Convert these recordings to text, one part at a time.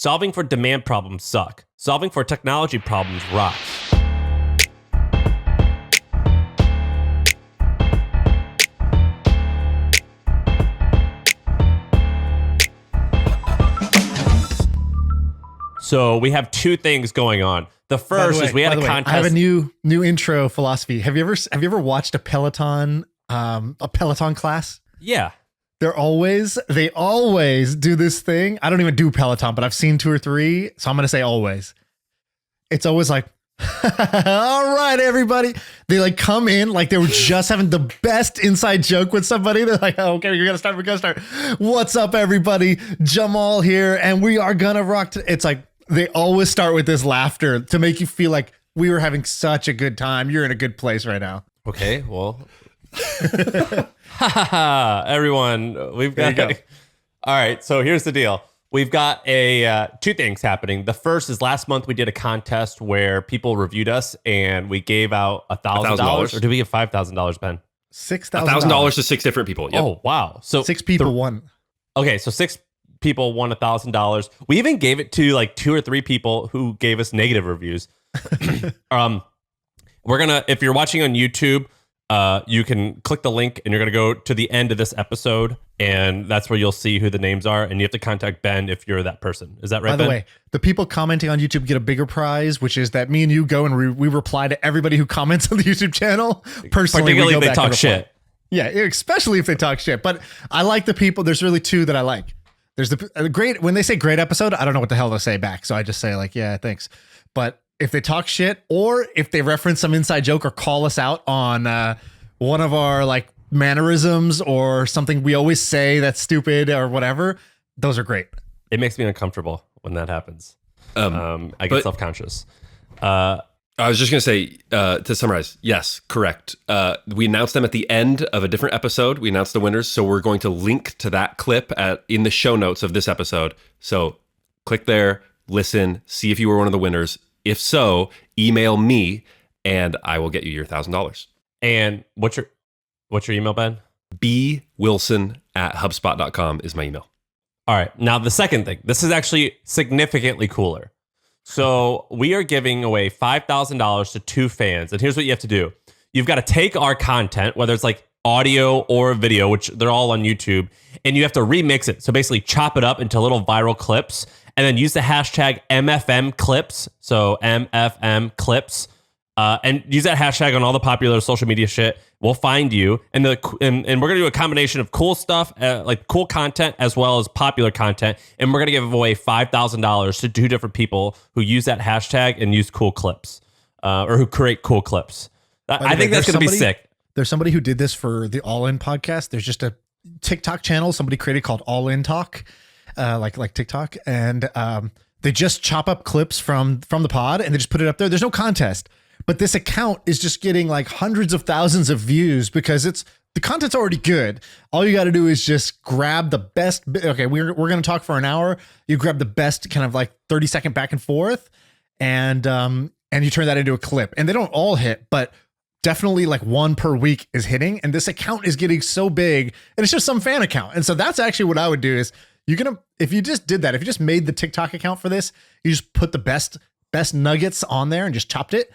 Solving for demand problems suck. Solving for technology problems rocks. So we have two things going on. The first is we had a contest. I have a new intro philosophy. Have you ever watched a Peloton class? Yeah. They always do this thing. I don't even do Peloton, but I've seen 2 or 3. So I'm going to say always. It's always like, all right, everybody. They like come in like they were just having the best inside joke with somebody. They're like, oh, okay, we're going to start. What's up, everybody? Jamal here. And we are going to rock. It's like they always start with this laughter to make you feel like we were having such a good time. You're in a good place right now. Okay, well. Everyone, we've got all right, so here's the deal. We've got two things happening. The first is last month we did a contest where people reviewed us and we gave out $1,000. Or did we give $5,000, Ben? $6,000 to 6 different people. Yep. Oh wow. So 6 people won. Okay, so 6 people won $1,000. We even gave it to like 2 or 3 people who gave us negative reviews. We're gonna, if you're watching on YouTube, you can click the link and you're going to go to the end of this episode and that's where you'll see who the names are. And you have to contact Ben if you're that person. Is that right, Ben? By the way, the people commenting on YouTube get a bigger prize, which is that me and you go and we reply to everybody who comments on the YouTube channel. Personally, particularly if they talk shit. Yeah, especially if they talk shit. But I like the people. There's really 2 that I like. There's the great, when they say great episode, I don't know what the hell to say back. So I just say like, yeah, thanks. But if they talk shit or if they reference some inside joke or call us out on one of our like mannerisms or something we always say that's stupid or whatever, those are great. It makes me uncomfortable when that happens. I get self-conscious. I was just going to say, to summarize, yes, correct. We announced them at the end of a different episode. We announced the winners. So we're going to link to that clip in the show notes of this episode. So click there, listen, see if you were one of the winners. If so, email me and I will get you your $1,000. And what's your email, Ben? bwilson@hubspot.com is my email. All right. Now, the second thing. This is actually significantly cooler. So we are giving away $5,000 to 2 fans. And here's what you have to do. You've got to take our content, whether it's like audio or video, which they're all on YouTube, and you have to remix it. So basically chop it up into little viral clips and then use the hashtag MFM clips. So MFM clips. And use that hashtag on all the popular social media shit. We'll find you. And we're going to do a combination of cool stuff, like cool content, as well as popular content. And we're going to give away $5,000 to 2 different people who use that hashtag and use cool clips, or who create cool clips. I think that's going to be sick. There's somebody who did this for the All In podcast. There's just a TikTok channel somebody created called All In Talk, like TikTok. And they just chop up clips from the pod and they just put it up there. There's no contest. But this account is just getting like hundreds of thousands of views because the content's already good. All you got to do is just grab the best. Okay, we're going to talk for an hour. You grab the best kind of like 30-second back and forth, and you turn that into a clip. And they don't all hit, but definitely like 1 per week is hitting. And this account is getting so big, and it's just some fan account. And so that's actually what I would do is if you just did that, if you just made the TikTok account for this, you just put the best nuggets on there and just chopped it.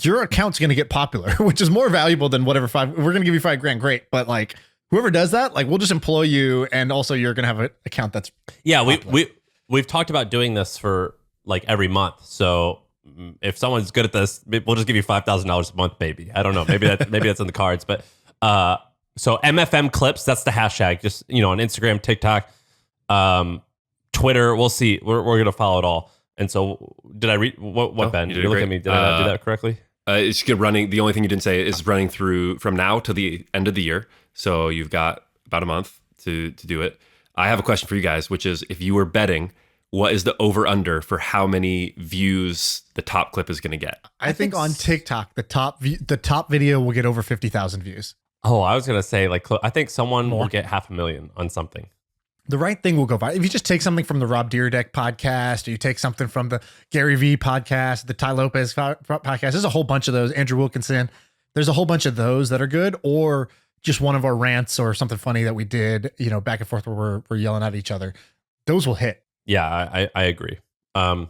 Your account's going to get popular, which is more valuable than whatever we're going to give you $5,000. Great. But like whoever does that, like we'll just employ you. And also you're going to have an account that's popular. We've talked about doing this for like every month. So if someone's good at this, we'll just give you $5,000 a month, maybe. I don't know. Maybe that's in the cards, but, so MFM clips, that's the hashtag, just, on Instagram, TikTok, Twitter, we'll see. We're going to follow it all. And so, did I read what Ben? You look at me. Did I not do that correctly? It's good running. The only thing you didn't say is running through from now to the end of the year. So you've got about a month to do it. I have a question for you guys, which is if you were betting, what is the over under for how many views the top clip is going to get? I think on TikTok, the top video will get over 50,000 views. Oh, I was going to say I think someone will get 500,000 on something. The right thing will go viral. If you just take something from the Rob Dyrdek podcast, or you take something from the Gary Vee podcast, the Ty Lopez podcast, there's a whole bunch of those. Andrew Wilkinson, there's a whole bunch of those that are good, or just one of our rants or something funny that we did, back and forth where we're yelling at each other. Those will hit. Yeah, I agree. All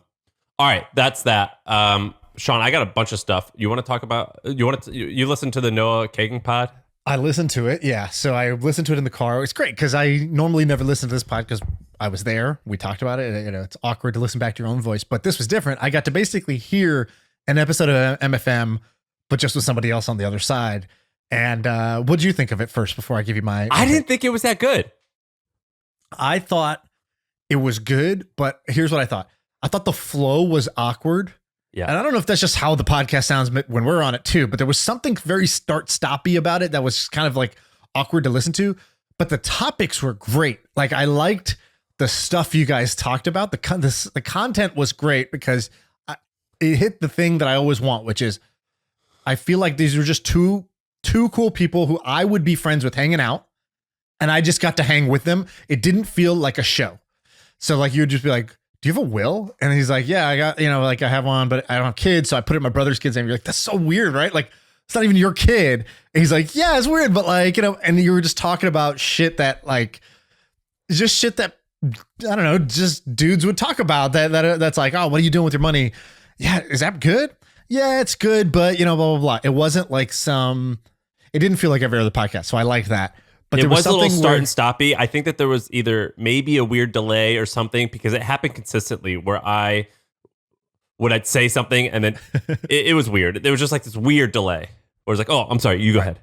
right, that's that. Shaan, I got a bunch of stuff. You want to talk about? You listen to the Noah Kagan pod? I listened to it. Yeah. So I listened to it in the car. It's great because I normally never listen to this pod because I was there. We talked about it. You know, it's awkward to listen back to your own voice, but this was different. I got to basically hear an episode of MFM, but just with somebody else on the other side. And what did you think of it first before I give you my? I didn't think it was that good. I thought it was good, but here's what I thought. I thought the flow was awkward. Yeah. And I don't know if that's just how the podcast sounds when we're on it too, but there was something very start-stoppy about it that was kind of like awkward to listen to. But the topics were great. Like I liked the stuff you guys talked about. The content was great because it hit the thing that I always want, which is I feel like these were just two cool people who I would be friends with hanging out. And I just got to hang with them. It didn't feel like a show. So like you would just be like, do you have a will? And he's like, yeah, I got, like I have one, but I don't have kids. So I put it in my brother's kid's name. You're like, that's so weird, right? Like, it's not even your kid. And he's like, yeah, it's weird. But like, and you were just talking about shit that like, just shit that, I don't know, just dudes would talk about that's like, oh, what are you doing with your money? Yeah. Is that good? Yeah, it's good. But blah, blah, blah. It wasn't like it didn't feel like every other podcast. So I like that. But it there was a little start where, and stoppy. I think that there was either maybe a weird delay or something because it happened consistently where I'd say something and then it was weird. There was just like this weird delay. Or it's like, oh, I'm sorry, you go ahead.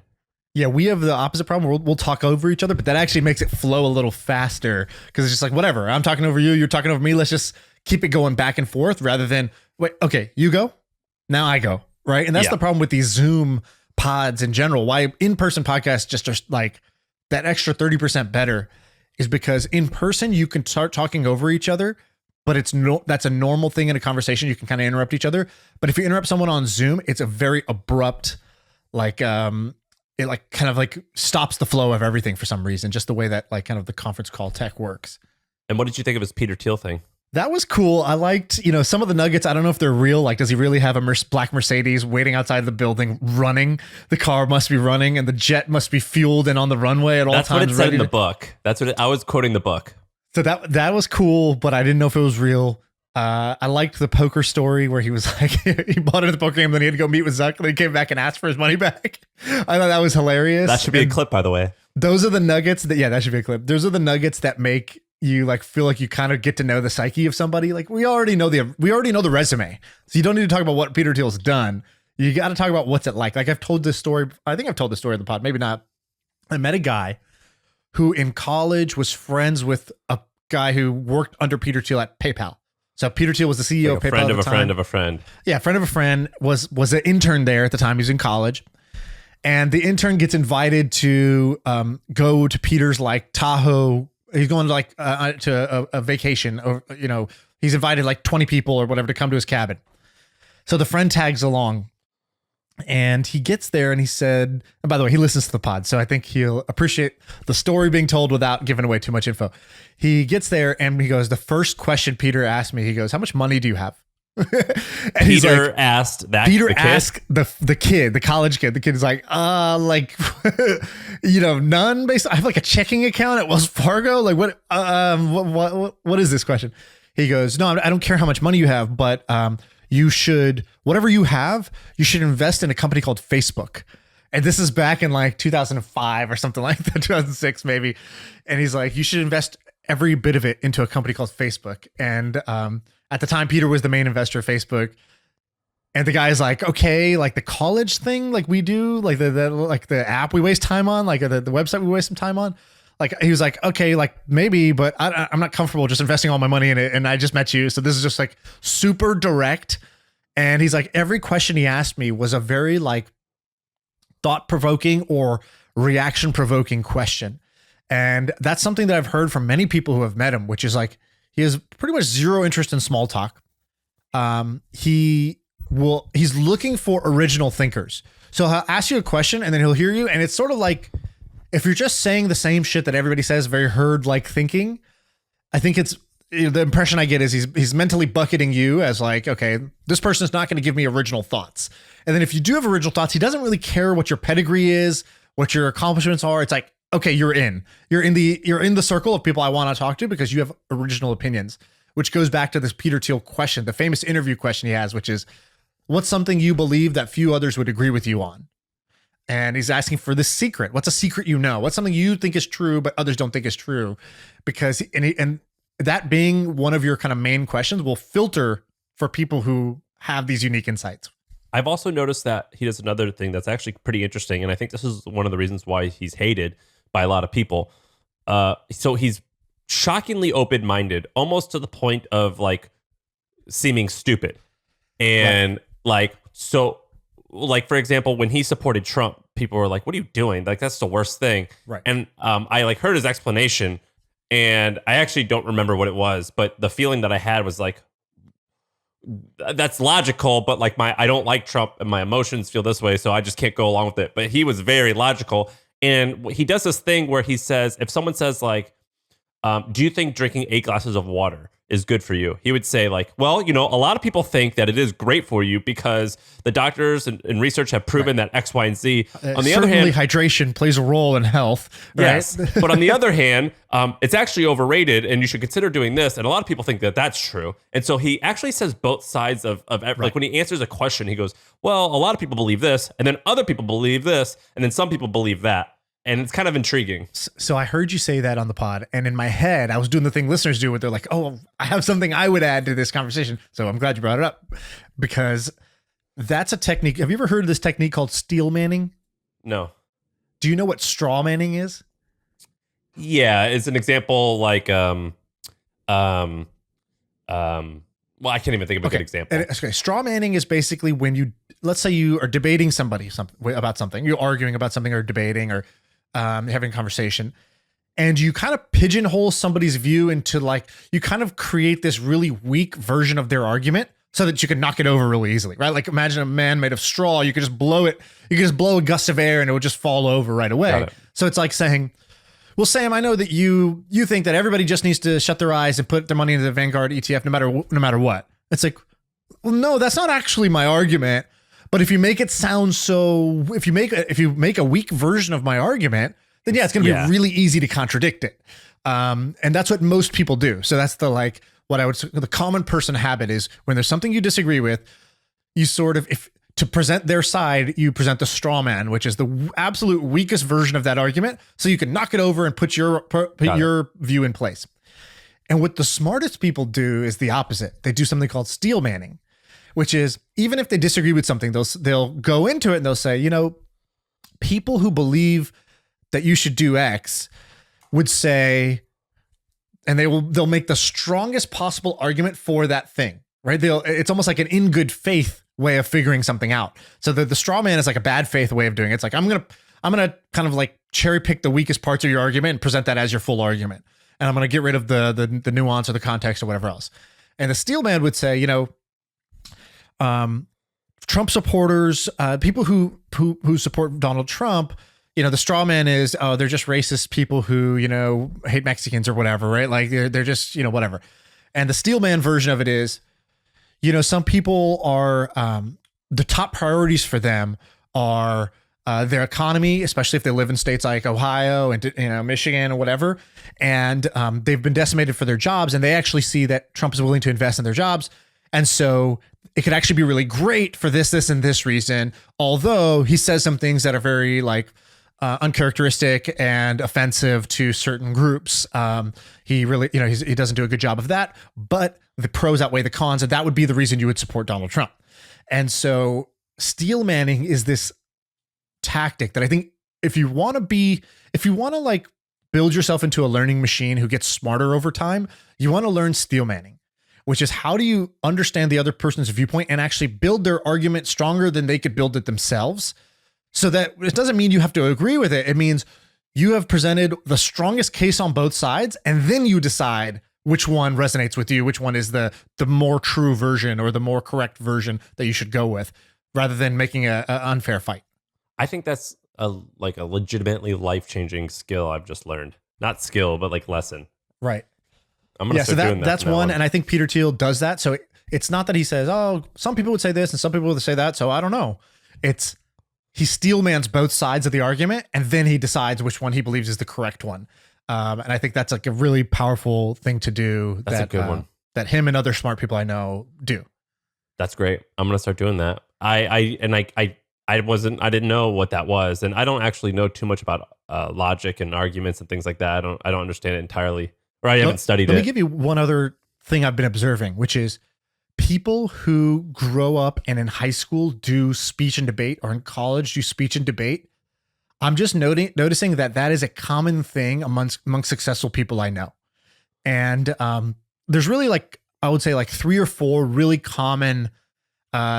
Yeah, we have the opposite problem. We'll talk over each other, but that actually makes it flow a little faster because it's just like, whatever, I'm talking over you, you're talking over me. Let's just keep it going back and forth rather than, wait, okay, you go, now I go, right? And that's the problem with these Zoom pods in general. Why in-person podcasts just are like, that extra 30% better is because in person you can start talking over each other, but that's a normal thing in a conversation. You can kind of interrupt each other. But if you interrupt someone on Zoom, it's a very abrupt, like it like kind of like stops the flow of everything for some reason, just the way that like kind of the conference call tech works. And what did you think of his Peter Thiel thing? That was cool. I liked, some of the nuggets. I don't know if they're real. Like, does he really have a black Mercedes waiting outside the building running? The car must be running and the jet must be fueled and on the runway at all times. That's what it said in the book. That's what I was quoting the book. So that was cool, but I didn't know if it was real. I liked the poker story where he was like, he bought into the poker game, then he had to go meet with Zuck, and then he came back and asked for his money back. I thought that was hilarious. That should be a clip, by the way. Those are the nuggets that should be a clip. Those are the nuggets that make you like feel like you kind of get to know the psyche of somebody. Like we already know the resume. So you don't need to talk about what Peter Thiel's done. You got to talk about what's it like. Like I've told this story. I think I've told this story in the pod, maybe not. I met a guy who in college was friends with a guy who worked under Peter Thiel at PayPal. So Peter Thiel was the CEO of PayPal. Friend at of the a time. friend of a friend. Yeah, friend of a friend was an intern there at the time. He was in college. And the intern gets invited to go to Peter's like Tahoe. He's going to like to a vacation, or he's invited like 20 people or whatever to come to his cabin. So the friend tags along, and he gets there and he said, and by the way, he listens to the pod, so I think he'll appreciate the story being told without giving away too much info. He gets there and he goes, the first question Peter asked me, he goes, how much money do you have? And Peter asked that. Peter asked the kid, the college kid. The kid is like, none. Basically, I have like a checking account at Wells Fargo. Like what is this question? He goes, no, I don't care how much money you have, but you should, whatever you have, you should invest in a company called Facebook. And this is back in like 2005 or something like that, 2006 maybe. And he's like, you should invest every bit of it into a company called Facebook. And at the time, Peter was the main investor of Facebook. And the guy's like, okay, like the college thing, like we do, like the app we waste time on, like the website we waste some time on. Like he was like, okay, like maybe, but I'm not comfortable just investing all my money in it. And I just met you. So this is just like super direct. And he's like, every question he asked me was a very like thought-provoking or reaction-provoking question. And that's something that I've heard from many people who have met him, which is like, he has pretty much zero interest in small talk. He's looking for original thinkers. So he'll ask you a question and then he'll hear you. And it's sort of like, if you're just saying the same shit that everybody says, very herd-like thinking, I think it's the impression I get is he's mentally bucketing you as like, okay, this person's not going to give me original thoughts. And then if you do have original thoughts, he doesn't really care what your pedigree is, what your accomplishments are. It's like, okay, you're in the circle of people I want to talk to because you have original opinions. which goes back to this Peter Thiel question, the famous interview question he has, which is, what's something you believe that few others would agree with you on? And he's asking for this secret. What's a secret you know? What's something you think is true, but others don't think is true? Because, and that being one of your kind of main questions will filter for people who have these unique insights. I've also noticed that he does another thing that's actually pretty interesting, and I think this is one of the reasons why he's hated by a lot of people. So he's shockingly open-minded, almost to the point of like seeming stupid. And like, for example, when he supported Trump, people were like, "What are you doing? Like, that's the worst thing." Right. And I like heard his explanation, and I actually don't remember what it was, but the feeling that I had was like, that's logical, but like I don't like Trump and my emotions feel this way, so I just can't go along with it. But he was very logical, and he does this thing where he says, if someone says like, do you think drinking 8 glasses of water is good for you? He would say like, well, a lot of people think that it is great for you because the doctors and research have proven that X, Y, and Z. On the other hand, hydration plays a role in health. Right? Yes, but on the other hand, it's actually overrated, and you should consider doing this. And a lot of people think that that's true. And so he actually says both sides of like when he answers a question, he goes, well, a lot of people believe this, and then other people believe this, and then some people believe that. And it's kind of intriguing. So I heard you say that on the pod, and in my head, I was doing the thing listeners do where they're like, oh, I have something I would add to this conversation. So I'm glad you brought it up, because that's a technique. Have you ever heard of this technique called steel manning? No. Do you know what straw manning is? Yeah, it's an example like well, I can't even think of a good example. Okay, straw manning is basically when let's say you are debating somebody about something, you're arguing about something or debating or having a conversation, and you kind of pigeonhole somebody's view into like, you kind of create this really weak version of their argument so that you can knock it over really easily, right? Like imagine a man made of straw, you could just blow it, you could just blow a gust of air and it would just fall over right away. So it's like saying, well, Sam, I know that you think that everybody just needs to shut their eyes and put their money into the Vanguard ETF no matter what. It's like, well, no, that's not actually my argument. But if you make it sound so, if you make a weak version of my argument, then yeah, it's going to be really easy to contradict it. And that's what most people do. So that's the common person habit is when there's something you disagree with, you sort of, to present their side, you present the straw man, which is the absolute weakest version of that argument. So you can knock it over and put your view in place. And what the smartest people do is the opposite. They do something called steel manning, which is even if they disagree with something, they'll go into it and they'll say, people who believe that you should do X would say, and they'll make the strongest possible argument for that thing, right? It's almost like an in good faith way of figuring something out. So the straw man is like a bad faith way of doing it. It's like, I'm going to kind of like cherry pick the weakest parts of your argument and present that as your full argument. And I'm going to get rid of the nuance or the context or whatever else. And the steel man would say, Trump supporters, people who support Donald Trump, the straw man is, oh, they're just racist people who, hate Mexicans or whatever, right? Like they're just, whatever. And the steel man version of it is, some people are, the top priorities for them are their economy, especially if they live in states like Ohio and Michigan or whatever, and they've been decimated for their jobs, and they actually see that Trump is willing to invest in their jobs, and so it could actually be really great for this, and this reason. Although he says some things that are very like uncharacteristic and offensive to certain groups, he really, he doesn't do a good job of that. But the pros outweigh the cons, and that would be the reason you would support Donald Trump. And so steel manning is this tactic that I think if you want to like build yourself into a learning machine who gets smarter over time, you want to learn steel manning, which is how do you understand the other person's viewpoint and actually build their argument stronger than they could build it themselves. So that it doesn't mean you have to agree with it. It means you have presented the strongest case on both sides, and then you decide which one resonates with you, which one is the more true version or the more correct version that you should go with, rather than making an unfair fight. I think that's a legitimately life-changing skill I've just learned. Not skill, but like lesson. Right. I'm going to start doing that. That's one. And I think Peter Thiel does that. So it's not that he says, oh, some people would say this and some people would say that, so I don't know. He steelmans both sides of the argument, and then he decides which one he believes is the correct one. And I think that's like a really powerful thing to do. That's a good one. that him and other smart people I know do. That's great. I'm gonna start doing that. I didn't know what that was, and I don't actually know too much about logic and arguments and things like that. I don't understand it entirely, or I haven't studied it. Let me give you one other thing I've been observing, which is people who grow up and in high school do speech and debate, or in college do speech and debate. I'm just noticing that is a common thing among successful people I know. And there's really I would say 3 or 4 really common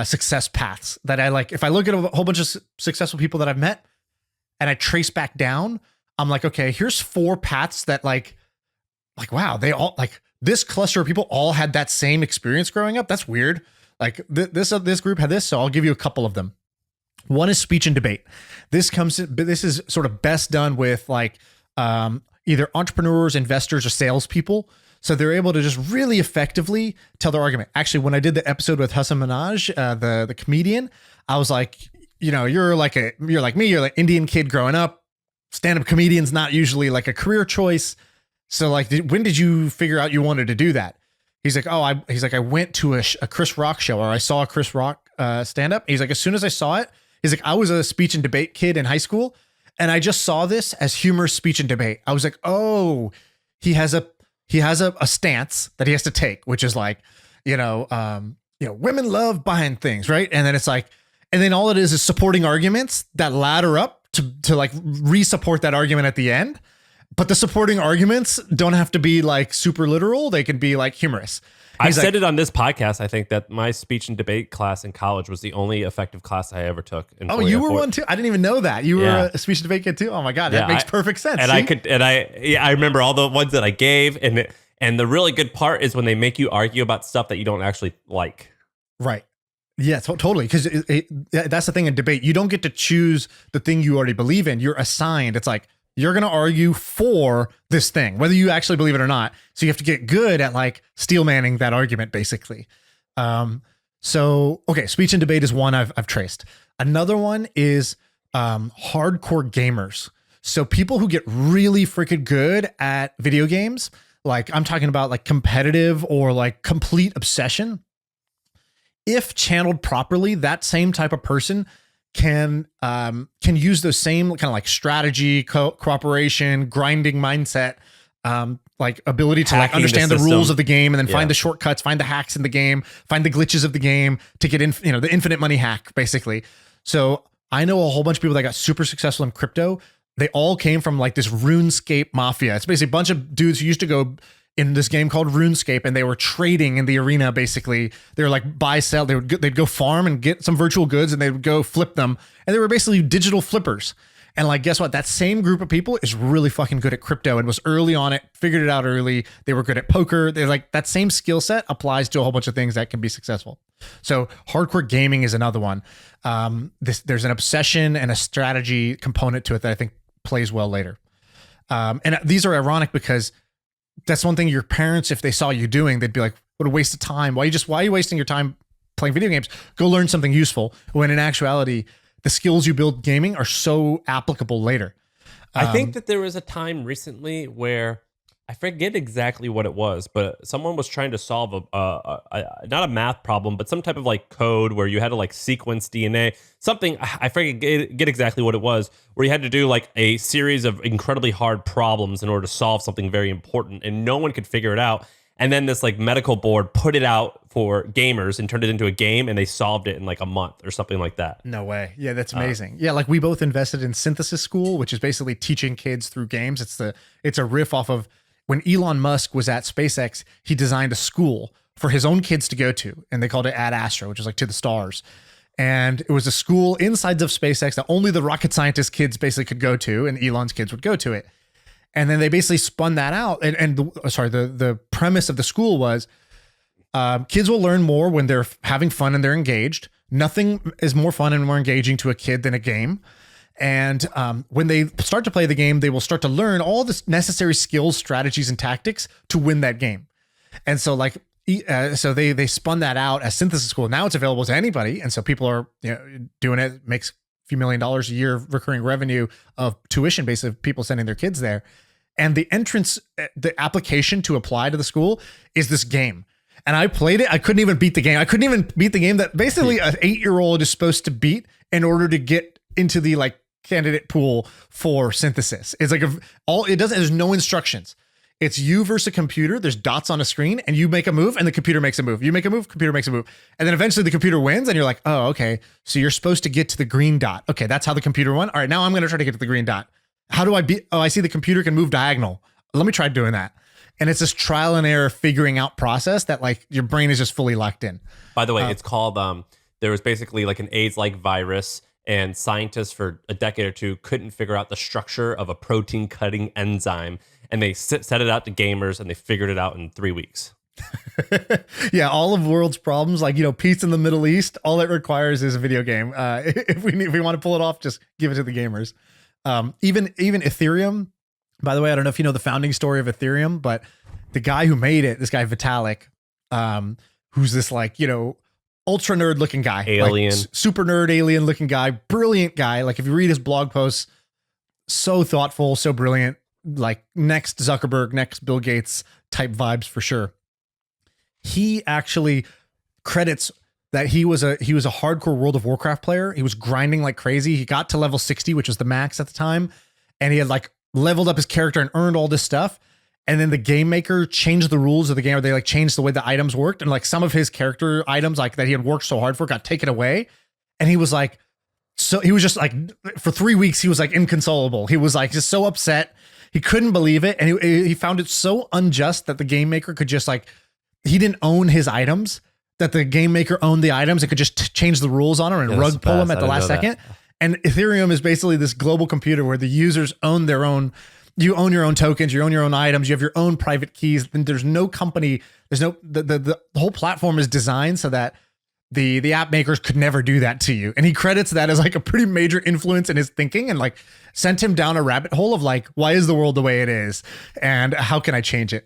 success paths that I like. If I look at a whole bunch of successful people that I've met and I trace back down, I'm like, okay, here's 4 paths that wow, they all this cluster of people all had that same experience growing up. That's weird. This group had this, so I'll give you a couple of them. One is speech and debate. This is sort of best done with either entrepreneurs, investors, or salespeople. So they're able to just really effectively tell their argument. Actually, when I did the episode with Hassan Minhaj, the comedian, I was like, you're like me, you're like Indian kid growing up. Stand-up comedian's not usually like a career choice. So when did you figure out you wanted to do that? He's like, I went to a Chris Rock show, or I saw a Chris Rock stand-up. He's like, as soon as I saw it, he's like, I was a speech and debate kid in high school, and I just saw this as humorous speech and debate. I was like, oh, he has a stance that he has to take, which is women love buying things, right? And then and then all it is supporting arguments that ladder up to re-support that argument at the end. But the supporting arguments don't have to be super literal. They can be humorous. I've said it on this podcast. I think that my speech and debate class in college was the only effective class I ever took. You were one too? I didn't even know that. You were a speech and debate kid too? Oh my God, that makes perfect sense. And I remember all the ones that I gave, and the really good part is when they make you argue about stuff that you don't actually like. Right. Yeah, totally. Because that's the thing in debate. You don't get to choose the thing you already believe in. You're assigned. It's you're going to argue for this thing, whether you actually believe it or not. So you have to get good at steel manning that argument, basically. Okay, speech and debate is one I've traced. Another one is hardcore gamers. So people who get really freaking good at video games, I'm talking about competitive or complete obsession. If channeled properly, that same type of person can use those same kind of strategy, cooperation, grinding mindset, ability to understand the rules of the game, and then find the shortcuts, find the hacks in the game, find the glitches of the game to get in, the infinite money hack, basically. So I know a whole bunch of people that got super successful in crypto. They all came from this RuneScape mafia. It's basically a bunch of dudes who used to go in this game called RuneScape, and they were trading in the arena. Basically, they were buy, sell. They'd go farm and get some virtual goods, and they would go flip them. And they were basically digital flippers. And guess what? That same group of people is really fucking good at crypto and was early on it, figured it out early. They were good at poker. They're that same skill set applies to a whole bunch of things that can be successful. So hardcore gaming is another one. There's an obsession and a strategy component to it that I think plays well later. And these are ironic because that's one thing your parents, if they saw you doing, they'd be like, what a waste of time. Why are you wasting your time playing video games? Go learn something useful. When in actuality, the skills you build gaming are so applicable later. I think that there was a time recently where I forget exactly what it was, but someone was trying to solve not a math problem, but some type of code where you had to sequence DNA, something. I forget get exactly what it was, where you had to do a series of incredibly hard problems in order to solve something very important, and no one could figure it out. And then this medical board put it out for gamers and turned it into a game, and they solved it in a month or something like that. No way. Yeah, that's amazing. We both invested in Synthesis School, which is basically teaching kids through games. It's a riff off of when Elon Musk was at SpaceX. He designed a school for his own kids to go to, and they called it Ad Astra, which is to the stars. And it was a school inside of SpaceX that only the rocket scientist kids basically could go to, and Elon's kids would go to it. And then they basically spun that out. The premise of the school was kids will learn more when they're having fun and they're engaged. Nothing is more fun and more engaging to a kid than a game. And when they start to play the game, they will start to learn all the necessary skills, strategies, and tactics to win that game. And so so they spun that out as Synthesis School. Now it's available to anybody. And so people are doing it, makes a few $1 million a year of recurring revenue of tuition based of people sending their kids there. And the application to apply to the school is this game. And I played it. I couldn't even beat the game. I couldn't even beat the game that basically an 8-year-old is supposed to beat in order to get into the like candidate pool for synthesis. It's like there's no instructions. It's you versus a computer. There's dots on a screen and you make a move and the computer makes a move. You make a move, computer makes a move. And then eventually the computer wins and you're like, oh, okay. So you're supposed to get to the green dot. Okay, that's how the computer won. All right, now I'm going to try to get to the green dot. How do I beat? Oh, I see the computer can move diagonal. Let me try doing that. And it's this trial and error figuring out process that like your brain is just fully locked in. By the way, it's called, there was basically like an AIDS-like virus, and scientists for a decade or two couldn't figure out the structure of a protein cutting enzyme. And they set it out to gamers and they figured it out in 3 weeks. Yeah, all of the world's problems, like, peace in the Middle East, all it requires is a video game. If we want to pull it off, just give it to the gamers. Even Ethereum, by the way, I don't know if you know the founding story of Ethereum, but the guy who made it, this guy Vitalik, who's this like, ultra nerd looking guy, alien, like, super nerd alien looking guy, brilliant guy. Like if you read his blog posts, so thoughtful, so brilliant, like next Zuckerberg, next Bill Gates type vibes for sure. He actually credits that he was a hardcore World of Warcraft player. He was grinding like crazy. He got to level 60, which was the max at the time. And he had like leveled up his character and earned all this stuff. And then the game maker changed the rules of the game, or they like changed the way the items worked. And like some of his character items, like that he had worked so hard for, got taken away. And he was like, so he was just like, for 3 weeks, he was like inconsolable. He was like just so upset. He couldn't believe it. And he found it so unjust that the game maker could just like, he didn't own his items, that the game maker owned the items and could just change the rules on them and rug pull them at the last second. And Ethereum is basically this global computer where the users own their own. You own your own tokens, you own your own items, you have your own private keys. And there's no company, the whole platform is designed so that the app makers could never do that to you. And he credits that as like a pretty major influence in his thinking, and like sent him down a rabbit hole of like, why is the world the way it is? And how can I change it?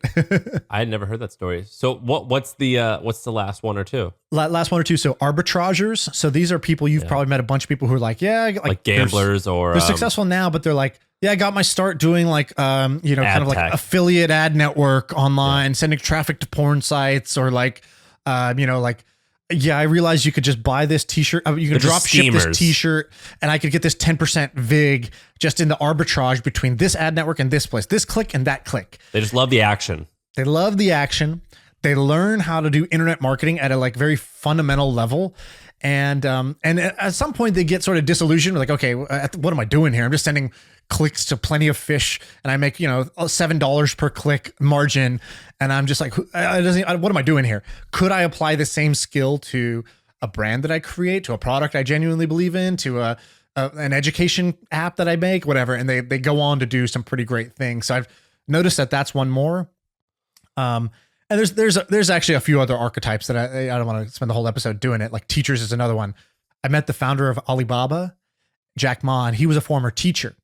I had never heard that story. So what's the last one or two? Last one or two. So arbitragers. So these are people, you've probably met a bunch of people who are like, like gamblers, or they're successful now, but they're like, yeah, I got my start doing like, kind of like affiliate ad network online, sending traffic to porn sites, or like, I realized you could just buy this t-shirt. You can drop ship this t-shirt and I could get this 10% VIG just in the arbitrage between this ad network and this place, this click and that click. They just love the action. They love the action. They learn how to do internet marketing at a like very fundamental level. And at some point they get sort of disillusioned. Like, okay, what am I doing here? I'm just sending clicks to plenty of fish and I make, $7 per click margin. And I'm just like, what am I doing here? Could I apply the same skill to a brand that I create, to a product I genuinely believe in, to an education app that I make, whatever? And they go on to do some pretty great things. So I've noticed that that's one more. And there's actually a few other archetypes that I don't want to spend the whole episode doing it. Like teachers is another one. I met the founder of Alibaba, Jack Ma, and he was a former teacher.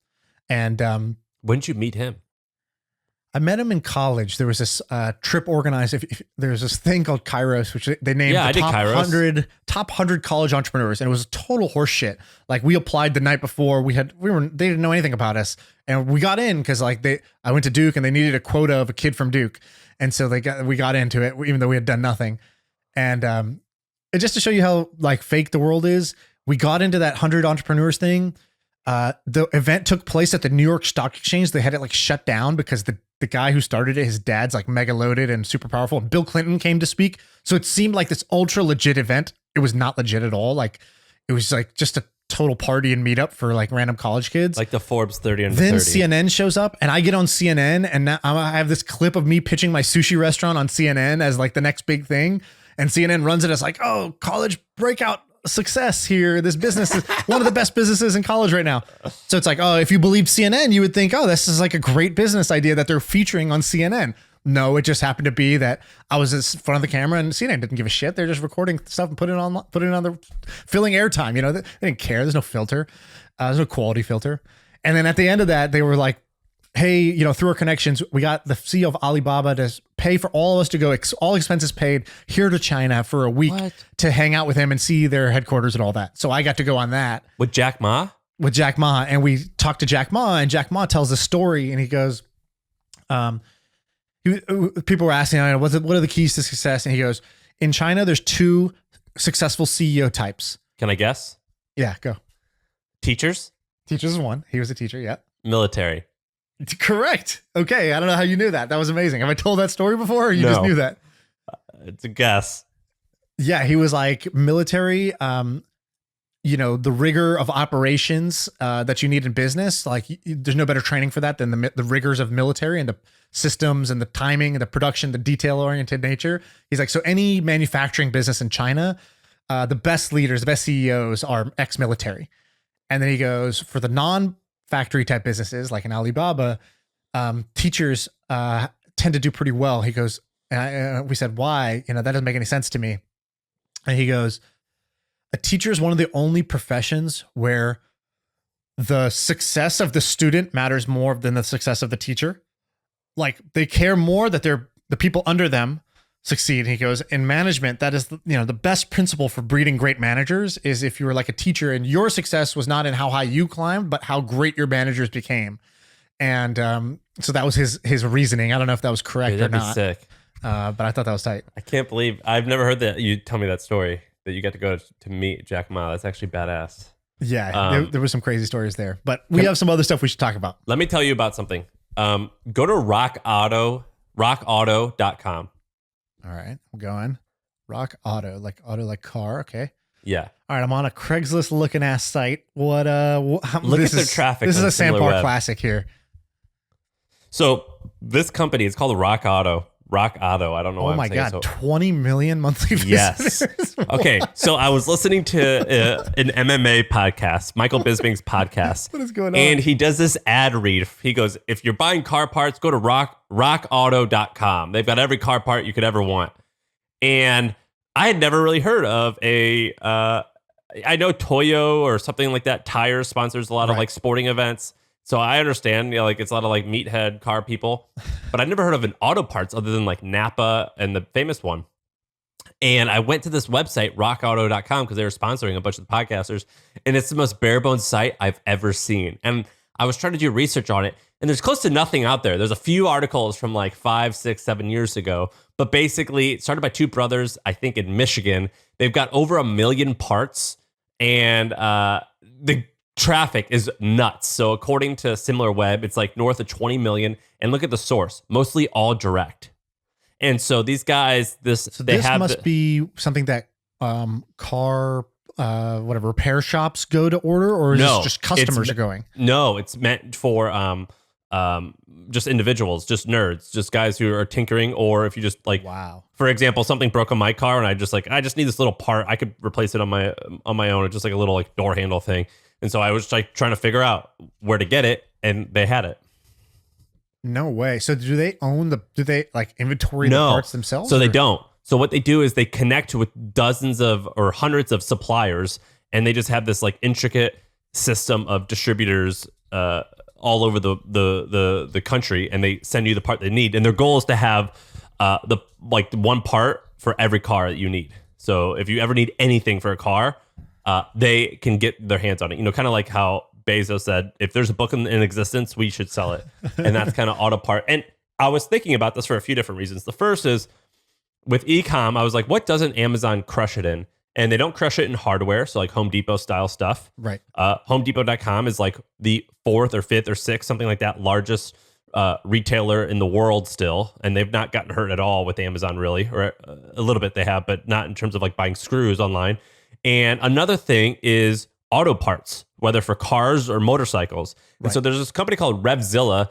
And when did you meet him? I met him in college. There was this trip organized. There's this thing called Kairos, which they named the top 100 college entrepreneurs, and it was a total horse shit. Like we applied the night before. They didn't know anything about us, and we got in because I went to Duke, and they needed a quota of a kid from Duke, and so we got into it even though we had done nothing. And just to show you how like fake the world is, we got into that 100 entrepreneurs thing. The event took place at the New York Stock Exchange. They had it like shut down because the guy who started it, his dad's like mega loaded and super powerful. And Bill Clinton came to speak. So it seemed like this ultra legit event. It was not legit at all. Like it was like just a total party and meetup for like random college kids. Like the Forbes 30 under 30. Then CNN shows up and I get on CNN and now I have this clip of me pitching my sushi restaurant on CNN as like the next big thing. And CNN runs it as like, oh, college breakout success here. This business is one of the best businesses in college right now. So it's like, oh, if you believed CNN, you would think, oh, this is like a great business idea that they're featuring on CNN. No, it just happened to be that I was in front of the camera and CNN didn't give a shit. They're just recording stuff and putting it on the filling airtime. They didn't care. There's no filter. There's no quality filter. And then at the end of that, they were like, hey, through our connections, we got the CEO of Alibaba to pay for all of us to go, all expenses paid, here to China for a week to hang out with him and see their headquarters and all that. So I got to go on that. With Jack Ma? With Jack Ma. And we talked to Jack Ma, and Jack Ma tells the story, and he goes, People were asking, what are the keys to success? And he goes, in China, there's 2 successful CEO types. Can I guess? Yeah, go. Teachers? Teachers is one. He was a teacher, yeah. Military. Correct. Okay, I don't know how you knew that. That was amazing. Have I told that story before, or you No. just knew that? It's a guess. Yeah, he was like military, the rigor of operations that you need in business. Like there's no better training for that than the rigors of military and the systems and the timing and the production, the detail-oriented nature. He's like, so any manufacturing business in China, the best leaders, the best CEOs are ex-military. And then he goes, for the non-factory type businesses like an Alibaba, teachers tend to do pretty well. He goes, we said, why? That doesn't make any sense to me. And he goes, a teacher is one of the only professions where the success of the student matters more than the success of the teacher. Like they care more that the people under them succeed. And he goes, in management, that is, the best principle for breeding great managers is if you were like a teacher and your success was not in how high you climbed, but how great your managers became. And so that was his reasoning. I don't know if that was correct or not. That'd be sick. But I thought that was tight. I can't believe I've never heard that you tell me that story that you got to go to meet Jack Ma. That's actually badass. Yeah, there were some crazy stories there, but we have some other stuff we should talk about. Let me tell you about something. Go to rockauto.com. All right, I'm going. Rock Auto, like car. Okay. Yeah. All right, I'm on a Craigslist looking ass site. Look at their traffic. This is on a Sandbar SimilarWeb. classic here. So this company is called Rock Auto. Rock Auto. I don't know why Oh my I'm saying God, so. 20 million monthly Yes. visitors. Okay, so I was listening to an MMA podcast, Michael Bisping's podcast. What is going on? And he does this ad read. He goes, if you're buying car parts, go to rockauto.com. They've got every car part you could ever want. And I had never really heard of I know Toyo or something like that. Tires sponsors a lot of like sporting events. So I understand, it's a lot of like meathead car people, but I never heard of an auto parts other than like Napa and the famous one. And I went to this website, rockauto.com, because they were sponsoring a bunch of the podcasters. And it's the most bare bones site I've ever seen. And I was trying to do research on it, and there's close to nothing out there. There's a few articles from like 5, 6, 7 years ago, but basically it started by 2 brothers, I think in Michigan. They've got over 1 million parts, and the traffic is nuts. So according to SimilarWeb, it's like north of 20 million. And look at the source, mostly all direct. And so these guys, this must be something that car repair shops go to order, or is this just customers are going? No, it's meant for just individuals, just nerds, just guys who are tinkering, or if you just like, wow. For example, something broke on my car and I just need this little part. I could replace it on my own. It's just like a little like door handle thing. And so I was like trying to figure out where to get it, and they had it. No way. So do they like inventory the parts themselves? So they don't. So what they do is they connect with dozens of or hundreds of suppliers, and they just have this like intricate system of distributors all over the country, and they send you the part they need. And their goal is to have the one part for every car that you need. So if you ever need anything for a car, they can get their hands on it. Kind of like how Bezos said, if there's a book in existence, we should sell it. And that's kind of auto part. And I was thinking about this for a few different reasons. The first is with e-com, I was like, what doesn't Amazon crush it in? And they don't crush it in hardware. So like Home Depot style stuff. Right. HomeDepot.com is like the 4th or 5th or 6th, something like that, largest retailer in the world still. And they've not gotten hurt at all with Amazon really, or a little bit they have, but not in terms of like buying screws online. And another thing is auto parts, whether for cars or motorcycles. Right. And so there's this company called Revzilla,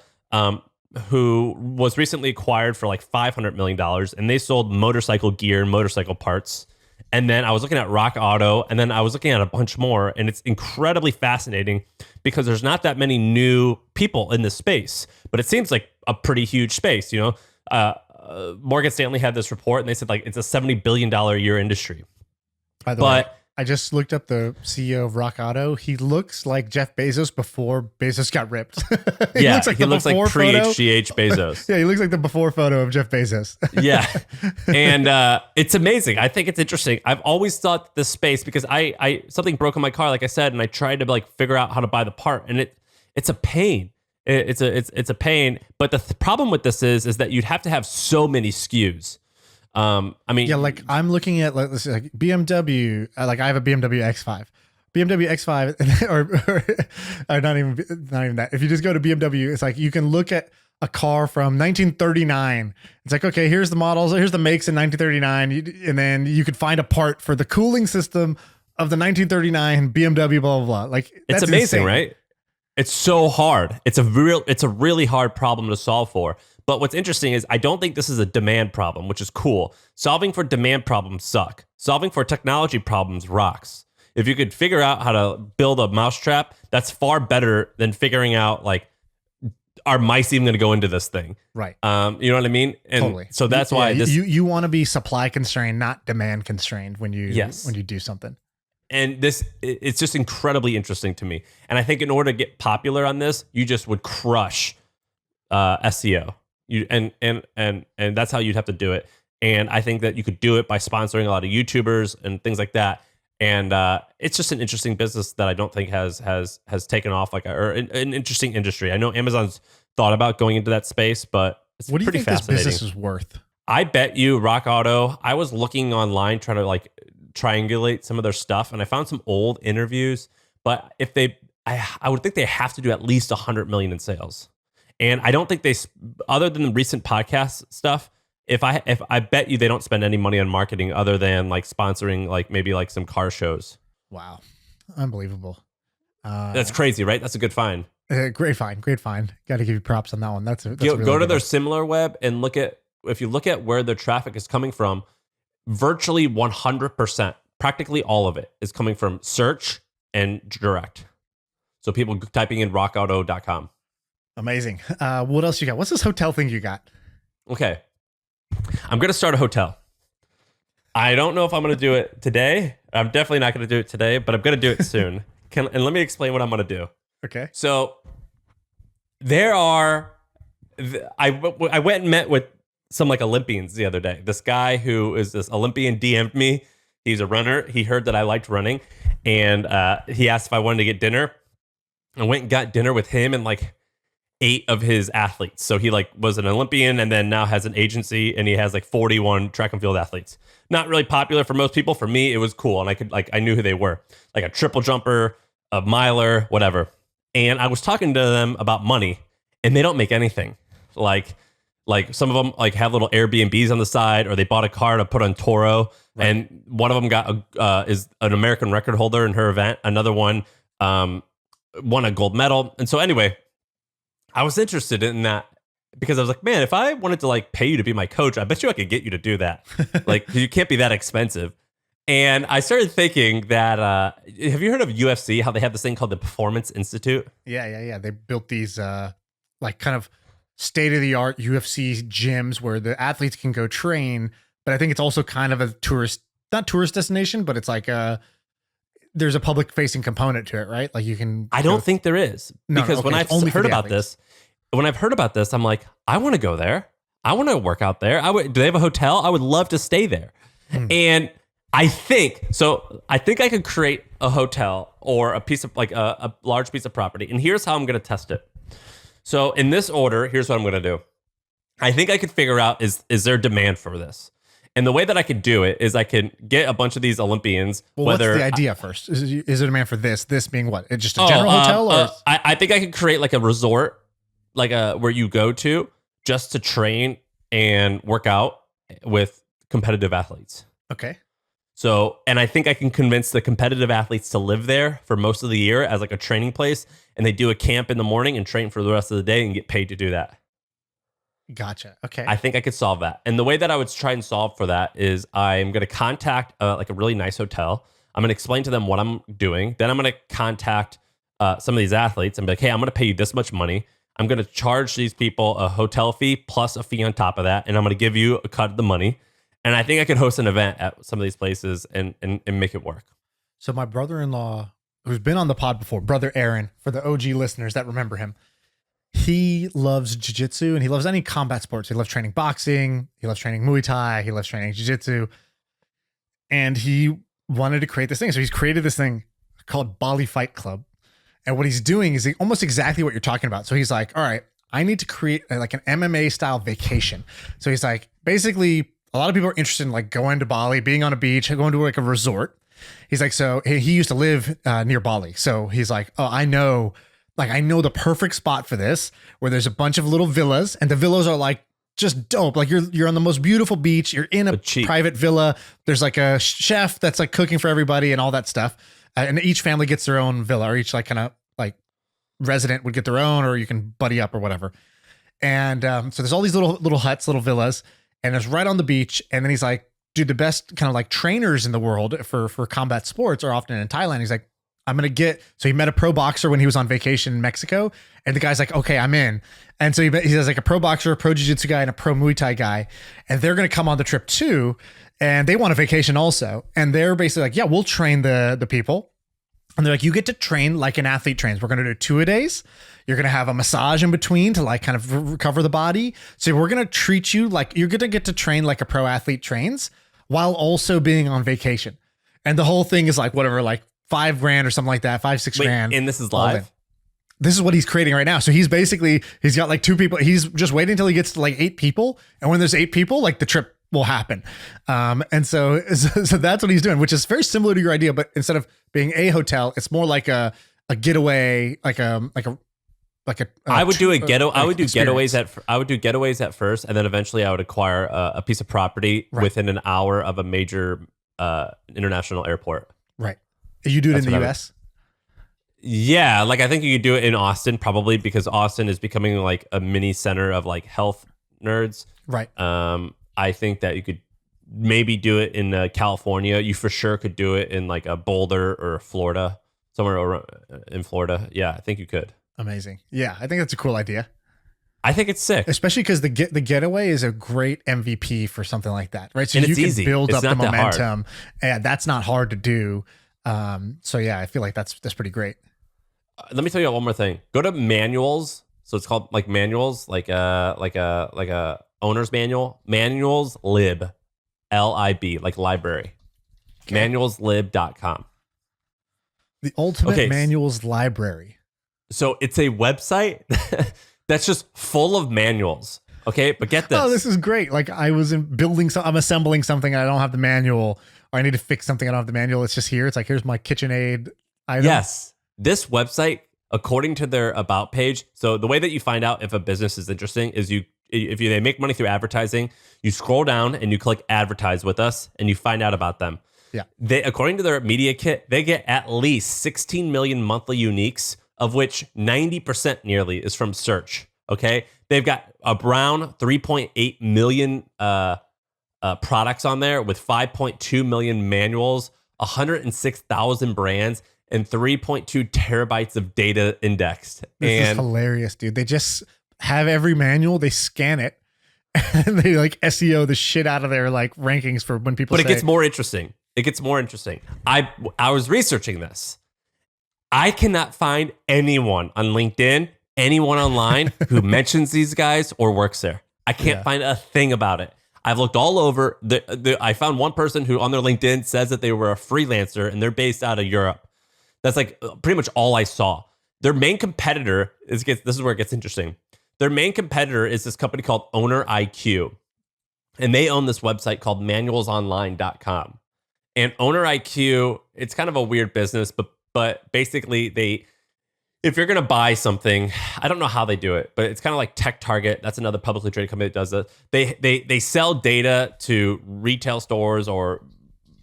who was recently acquired for like $500 million, and they sold motorcycle gear and motorcycle parts. And then I was looking at Rock Auto, and then I was looking at a bunch more, and it's incredibly fascinating because there's not that many new people in this space, but it seems like a pretty huge space. Morgan Stanley had this report, and they said like it's a $70 billion a year industry. By the way, I just looked up the CEO of Rock Auto. He looks like Jeff Bezos before Bezos got ripped. He looks like pre-HGH Bezos. Yeah, he looks like the before photo of Jeff Bezos. Yeah. And it's amazing. I think it's interesting. I've always thought this space, because I something broke in my car, like I said, and I tried to like figure out how to buy the part, and it's a pain. It's a pain. But the problem with this is that you'd have to have so many SKUs. I mean, Yeah, like I'm looking at let's say, like BMW. Like I have a BMW X5. BMW X5, or not even that. If you just go to BMW, it's like you can look at a car from 1939. It's like, okay, here's the models, here's the makes in 1939, and then you could find a part for the cooling system of the 1939 BMW, blah blah blah. Like it's that's amazing, insane. right? It's so hard. It's a really hard problem to solve for. But what's interesting is I don't think this is a demand problem, which is cool. Solving for demand problems suck. Solving for technology problems rocks. If you could figure out how to build a mousetrap, that's far better than figuring out like, are mice even going to go into this thing? Right. You know what I mean? And Totally. so that's why you want to be supply constrained, not demand constrained when you do something. And it's just incredibly interesting to me. And I think in order to get popular on this, you just would crush SEO. And that's how you'd have to do it. And I think that you could do it by sponsoring a lot of YouTubers and things like that. And it's just an interesting business that I don't think has taken off or an interesting industry. I know Amazon's thought about going into that space, but it's what do you pretty think fascinating. this business is worth? I bet you Rock Auto. I was looking online trying to like triangulate some of their stuff, and I found some old interviews. But if I would think they have to do at least 100 million in sales, and I don't think other than the recent podcast stuff. If I bet you they don't spend any money on marketing other than like sponsoring like maybe like some car shows. Wow, unbelievable. That's crazy, right? That's a good find. Great find. Got to give you props on that one. That's go really to good their one. similar web and if you look at where their traffic is coming from, virtually 100%, practically all of it is coming from search and direct. So people typing in rockauto.com. Amazing. What else you got? What's this hotel thing you got? Okay. I'm going to start a hotel. I don't know if I'm going to do it today. I'm definitely not going to do it today, but I'm going to do it soon. And let me explain what I'm going to do. Okay. So I went and met with some like Olympians the other day. This guy who is this Olympian DM'd me. He's a runner. He heard that I liked running, and he asked if I wanted to get dinner. I went and got dinner with him and like 8 of his athletes. So he like was an Olympian and then now has an agency, and he has like 41 track and field athletes. Not really popular for most people. For me, it was cool. And I knew who they were, like a triple jumper, a miler, whatever. And I was talking to them about money, and they don't make anything. Like some of them like have little Airbnbs on the side, or they bought a car to put on Toro. Right. And one of them is an American record holder in her event. Another one won a gold medal. And so anyway, I was interested in that because I was like, man, if I wanted to like pay you to be my coach, I bet you I could get you to do that. Like, you can't be that expensive. And I started thinking that, have you heard of UFC, how they have this thing called the Performance Institute? Yeah. They built these like kind of state-of-the-art UFC gyms where the athletes can go train. But I think it's also kind of a not tourist destination, but it's like there's a public-facing component to it, right? Like you can. I don't think there is, because when I've heard about this, I'm like, I want to go there. I want to work out there. Do they have a hotel? I would love to stay there. And I think I could create a hotel or a piece of like a large piece of property. And here's how I'm going to test it. So in this order, here's what I'm going to do. I think I could figure out is there demand for this? And the way that I could do it is I can get a bunch of these Olympians. Well, what's the idea first? Is there demand for this? This being what? It's just a general hotel? Or I think I could create like a resort, like where you go to just to train and work out with competitive athletes. Okay. So, and I think I can convince the competitive athletes to live there for most of the year as like a training place. And they do a camp in the morning and train for the rest of the day and get paid to do that. Gotcha. Okay. I think I could solve that. And the way that I would try and solve for that is I'm going to contact like a really nice hotel. I'm going to explain to them what I'm doing. Then I'm going to contact some of these athletes and be like, hey, I'm going to pay you this much money. I'm going to charge these people a hotel fee plus a fee on top of that. And I'm going to give you a cut of the money. And I think I could host an event at some of these places and make it work. So my brother-in-law, who's been on the pod before, brother Aaron, for the OG listeners that remember him, he loves jiu-jitsu and he loves any combat sports. He loves training boxing. He loves training Muay Thai. He loves training jiu-jitsu. And he wanted to create this thing. So he's created this thing called Bali Fight Club. And what he's doing is almost exactly what you're talking about. So he's like, all right, I need to create like an MMA style vacation. So he's like, basically, a lot of people are interested in like going to Bali, being on a beach, going to like a resort. He's like, so he used to live near Bali. So he's like, oh, I know the perfect spot for this, where there's a bunch of little villas, and the villas are like just dope. Like you're on the most beautiful beach. You're in a private villa. There's like a chef that's like cooking for everybody and all that stuff. And each family gets their own villa, or each like kind of like resident would get their own, or you can buddy up or whatever. And so there's all these little huts, little villas, and it's right on the beach. And then he's like, dude, the best kind of like trainers in the world for combat sports are often in Thailand. He's like, so he met a pro boxer when he was on vacation in Mexico, and the guy's like, okay, I'm in. And so he has like a pro boxer, a pro jiu-jitsu guy, and a pro Muay Thai guy, and they're going to come on the trip too. And they want a vacation also. And they're basically like, yeah, we'll train the people. And they're like, you get to train like an athlete trains. We're going to do 2-a-days. You're going to have a massage in between to like kind of recover the body. So we're going to treat you like you're going to get to train like a pro athlete trains while also being on vacation. And the whole thing is like whatever, like $5,000 or something like that, 5-6 grand. And this is live? This is what he's creating right now. So he's got like 2 people. He's just waiting until he gets to like 8 people. And when there's 8 people, like the trip will happen. And so that's what he's doing, which is very similar to your idea, but instead of being a hotel, it's more like a getaway, I would do getaways at first, and then eventually I would acquire a piece of property within an hour of a major international airport. Right. You do it in the US? Yeah, like I think you could do it in Austin, probably, because Austin is becoming like a mini center of like health nerds. Right. I think that you could maybe do it in California. You for sure could do it in like a Boulder or Florida, somewhere in Florida. Yeah, I think you could. Amazing. Yeah, I think that's a cool idea. I think it's sick, especially because the getaway is a great MVP for something like that, right? So and you can easy. Build up the momentum, and that's not hard to do. So yeah, I feel like that's pretty great. Let me tell you one more thing. Go to manuals. So it's called like manuals, like a owner's manual. Manuals lib, LIB, like library. Okay. Manualslib.com. The ultimate manuals library. So it's a website that's just full of manuals. Okay, but get this. Oh, this is great. Like I was I'm assembling something. I don't have the manual, or I need to fix something. I don't have the manual. It's just here. It's like, here's my KitchenAid item. Yes. This website, according to their about page. So the way that you find out if a business is interesting is they make money through advertising, you scroll down and you click advertise with us and you find out about them. Yeah. They, according to their media kit, they get at least 16 million monthly uniques, of which 90% nearly is from search. Okay. They've got around 3.8 million products on there with 5.2 million manuals, 106,000 brands, and 3.2 terabytes of data indexed. This is hilarious, dude. They just have every manual, they scan it, and they like SEO the shit out of their like rankings for when people say. But it gets more interesting. I was researching this. I cannot find anyone on LinkedIn, anyone online who mentions these guys or works there. I can't find a thing about it. I've looked all over. I found one person who on their LinkedIn says that they were a freelancer and they're based out of Europe. That's like pretty much all I saw. Their main competitor this is where it gets interesting. Their main competitor is this company called Owner IQ, and they own this website called manualsonline.com. And Owner IQ, it's kind of a weird business, but basically if you're going to buy something, I don't know how they do it, but it's kind of like Tech Target. That's another publicly traded company that does it. They sell data to retail stores or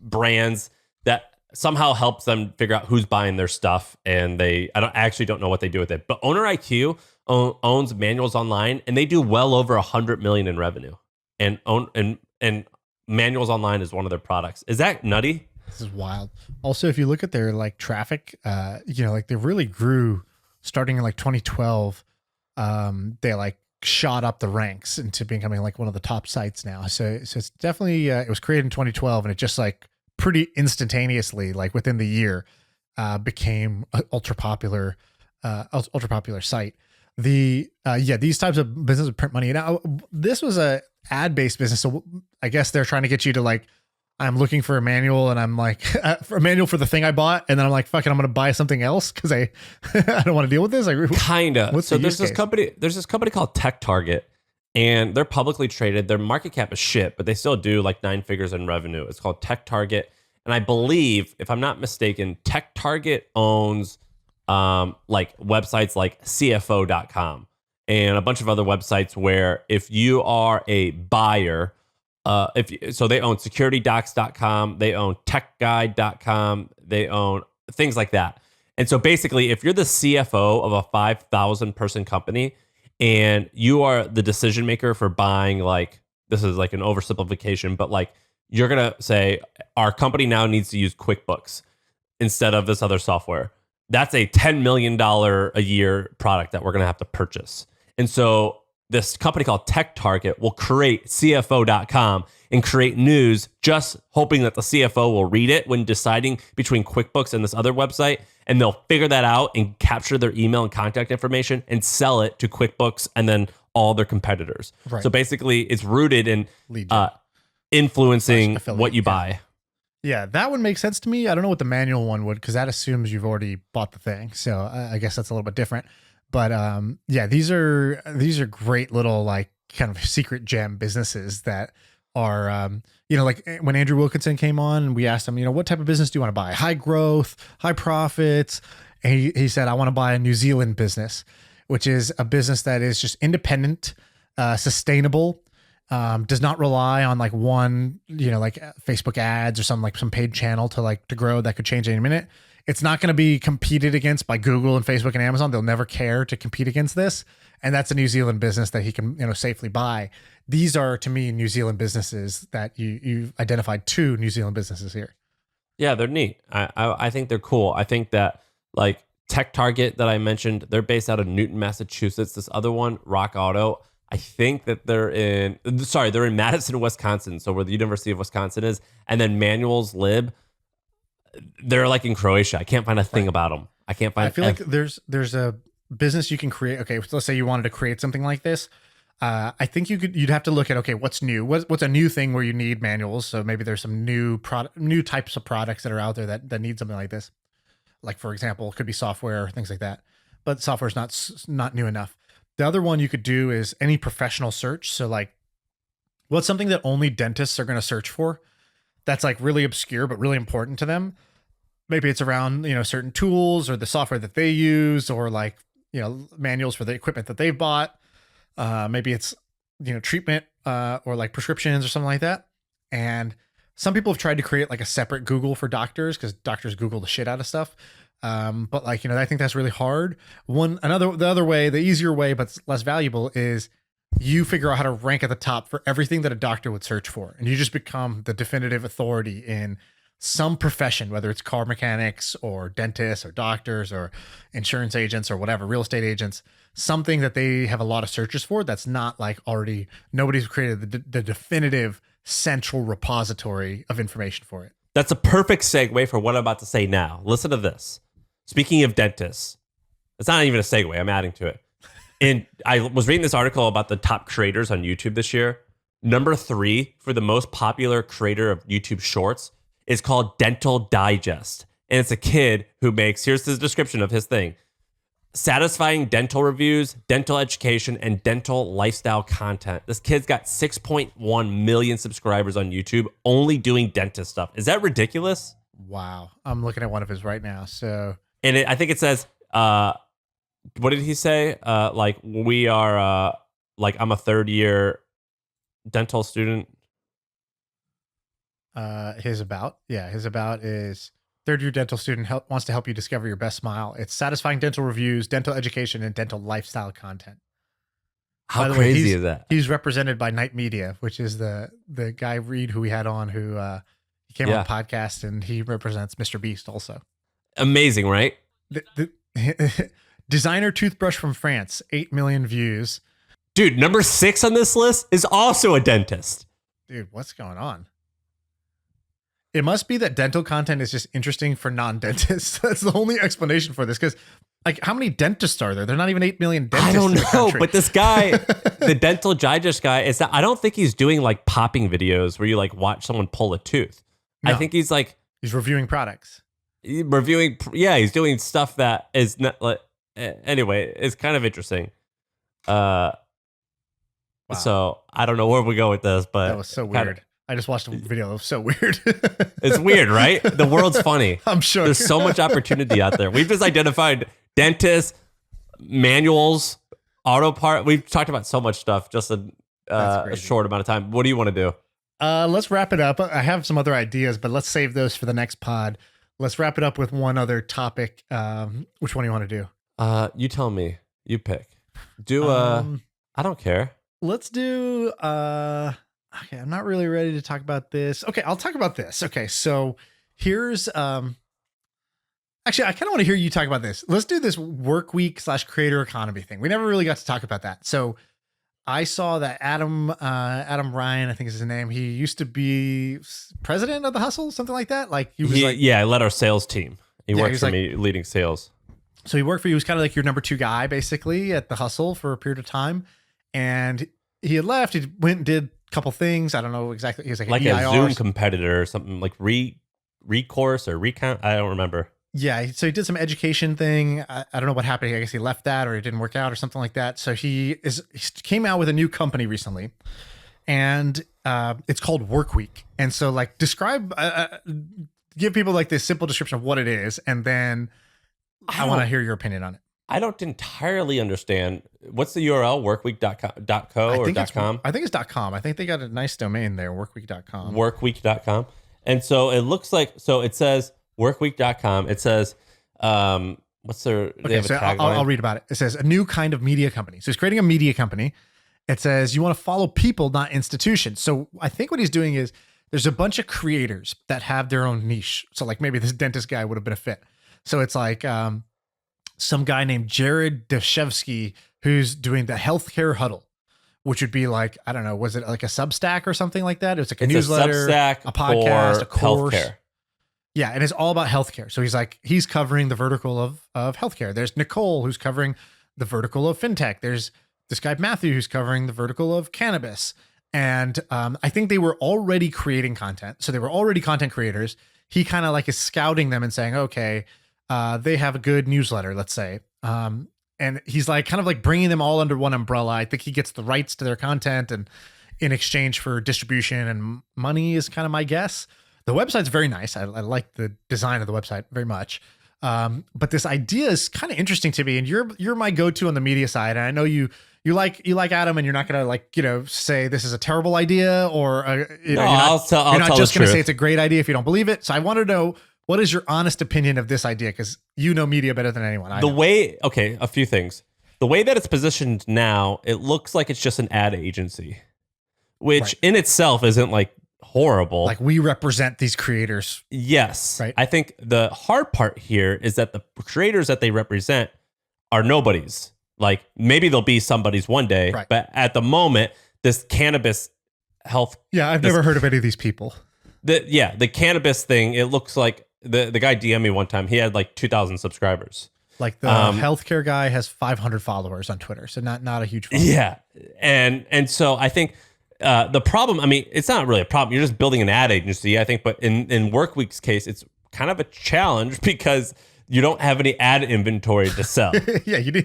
brands that somehow helps them figure out who's buying their stuff. And I actually don't know what they do with it. But Owner IQ owns Manuals Online, and they do well over 100 million in revenue. And Manuals Online is one of their products. Is that nutty? This is wild. Also, if you look at their like traffic, like they really grew starting in like 2012. They like shot up the ranks into becoming like one of the top sites now. So it's definitely, it was created in 2012, and it just like pretty instantaneously, like within the year, became an ultra popular site. These types of businesses print money. Now, this was a ad-based business, so I guess they're trying to get you to like I'm looking for a manual and I'm like, for a manual for the thing I bought. And then I'm like, fuck it, I'm going to buy something else because I don't want to deal with this. Like, Kinda. So there's there's this company called Tech Target, and they're publicly traded. Their market cap is shit, but they still do like 9 figures in revenue. It's called Tech Target. And I believe, if I'm not mistaken, Tech Target owns like websites like CFO.com and a bunch of other websites where if you are a buyer, so they own securitydocs.com, they own techguide.com, they own things like that. And so basically, if you're the CFO of a 5,000 person company and you are the decision maker for buying, like, this is like an oversimplification, but like you're going to say, our company now needs to use QuickBooks instead of this other software. That's a $10 million a year product that we're going to have to purchase. And so this company called Tech Target will create CFO.com and create news just hoping that the CFO will read it when deciding between QuickBooks and this other website. And they'll figure that out and capture their email and contact information and sell it to QuickBooks and then all their competitors. Right. So basically, it's rooted in influencing what you buy. Yeah, that one makes sense to me. I don't know what the manual one would, because that assumes you've already bought the thing. So I guess that's a little bit different. But yeah, these are great little like kind of secret gem businesses that are, like when Andrew Wilkinson came on and we asked him, what type of business do you want to buy? High growth, high profits. And he said, I want to buy a New Zealand business, which is a business that is just independent, sustainable, does not rely on like one, like Facebook ads or some paid channel to grow that could change any minute. It's not going to be competed against by Google and Facebook and Amazon. They'll never care to compete against this. And that's a New Zealand business that he can, safely buy. These are, to me, New Zealand businesses that you've identified 2 New Zealand businesses here. Yeah, they're neat. I think they're cool. I think that like Tech Target that I mentioned, they're based out of Newton, Massachusetts. This other one, Rock Auto, I think that they're in Madison, Wisconsin. So where the University of Wisconsin is. And then Manuals Lib, they're like in Croatia. I can't find a thing about them. I can't find. I feel like there's a business you can create. Okay, so let's say you wanted to create something like this. I think you'd have to look at, okay, what's new? What's a new thing where you need manuals? So maybe there's some new types of products that are out there that need something like this. Like, for example, it could be software, things like that. But software's not new enough. The other one you could do is any professional search. So like, what's something that only dentists are going to search for? That's like really obscure, but really important to them. Maybe it's around, certain tools or the software that they use, or like, manuals for the equipment that they've bought. Maybe it's, treatment, or like prescriptions or something like that. And some people have tried to create like a separate Google for doctors, because doctors Google the shit out of stuff. But like, I think that's really hard. The other way, the easier way, but less valuable, is you figure out how to rank at the top for everything that a doctor would search for. And you just become the definitive authority in some profession, whether it's car mechanics or dentists or doctors or insurance agents or whatever, real estate agents, something that they have a lot of searches for. That's not like already, nobody's created the definitive central repository of information for it. That's a perfect segue for what I'm about to say now. Listen to this. Speaking of dentists, it's not even a segue. I'm adding to it. And I was reading this article about the top creators on YouTube this year. Number 3 for the most popular creator of YouTube Shorts is called Dental Digest. And it's a kid who makes, here's the description of his thing: satisfying dental reviews, dental education, and dental lifestyle content. This kid's got 6.1 million subscribers on YouTube only doing dentist stuff. Is that ridiculous? Wow. I'm looking at one of his right now. So, and I think it says, what did he say? Like, we are, I'm a 3rd year dental student. His about is 3rd year dental student wants to help you discover your best smile. It's satisfying dental reviews, dental education, and dental lifestyle content. How crazy is that? He's represented by Night Media, which is the guy Reed who we had on, who he came on the podcast, and he represents Mr. Beast also. Amazing, right? The designer toothbrush from France, 8 million views. Dude, number 6 on this list is also a dentist. Dude, what's going on? It must be that dental content is just interesting for non-dentists. That's the only explanation for this. Because, like, how many dentists are there? They're not even 8 million dentists. I don't know, but this guy, the Dental Digest guy, I don't think he's doing like popping videos where you like watch someone pull a tooth. I No. think he's like He's reviewing products. reviewing. Yeah, he's doing stuff that is not like. Anyway, it's kind of interesting. Wow. So I don't know where we go with this, but That was so kinda- weird. I just watched a video. It was so weird. It's weird, right? The world's funny. I'm sure. There's so much opportunity out there. We've just identified dentists, manuals, auto part. We've talked about so much stuff just in That's a crazy. short amount of time. What do you want to do? Let's wrap it up. I have some other ideas, but let's save those for the next pod. Let's wrap it up with one other topic. Which one do you want to do? You tell me. You pick. Do I don't care. Let's do okay, I'm not really ready to talk about this. Okay, I'll talk about this. Okay, so here's actually I kind of want to hear you talk about this. Let's do this work week / creator economy thing. We never really got to talk about that. So I saw that Adam Ryan, I think is his name. He used to be president of the Hustle, something like that. Like he was I led our sales team. He Yeah, worked he's for like- me leading sales. So he worked for you. He was kind of like your number 2 guy, basically, at the Hustle for a period of time. And he had left. He went and did a couple things. I don't know exactly. He was like Like an a EIR. Zoom competitor or something like recourse or recount. I don't remember. Yeah. So he did some education thing. I don't know what happened. I guess he left that or it didn't work out or something like that. So he came out with a new company recently. And it's called Workweek. And so like describe, give people like this simple description of what it is. And then I want to hear your opinion on it. I don't entirely understand. What's the URL? Workweek.co or .com? I think it's .com. I think they got a nice domain there, workweek.com. Workweek.com. And so it looks like, so it says workweek.com. It says, what's their, they Okay, have a so tagline. I'll read about it. It says a new kind of media company. So he's creating a media company. It says you want to follow people, not institutions. So I think what he's doing is there's a bunch of creators that have their own niche. So like maybe this dentist guy would have been a fit. So it's like some guy named Jared Dashevsky who's doing the healthcare huddle, which would be like, I don't know, was it like a Substack or something like that? It was like a It's newsletter, a Substack a podcast, for a course. healthcare. Yeah, and it's all about healthcare. So he's covering the vertical of healthcare. There's Nicole who's covering the vertical of fintech. There's this guy Matthew who's covering the vertical of cannabis. And I think they were already creating content. So they were already content creators. He kind of like is scouting them and saying, okay, they have a good newsletter, let's say. And he's like kind of like bringing them all under one umbrella. I think he gets the rights to their content and in exchange for distribution and money is kind of my guess. The website's very nice. I like the design of the website very much. But this idea is kind of interesting to me. And you're my go-to on the media side. And I know you like Adam, and you're not gonna say this is a terrible idea or you're not just gonna say it's a great idea if you don't believe it. So I want to know, what is your honest opinion of this idea? Because you know media better than anyone. A few things. The way that it's positioned now, it looks like it's just an ad agency, which Right. in itself isn't like horrible. Like we represent these creators. Yes. Right. I think the hard part here is that the creators that they represent are nobodies. Like maybe they'll be somebody's one day, Right. but at the moment, this cannabis health, Yeah, I've never heard of any of these people. the cannabis thing, it looks like the guy DM'd me one time. He had like 2,000 subscribers. Like the healthcare guy has 500 followers on Twitter, so not a huge following. Yeah. And so I think the problem, I mean, it's not really a problem. You're just building an ad agency, I think. But in Workweek's case, it's kind of a challenge because you don't have any ad inventory to sell. Yeah, you do.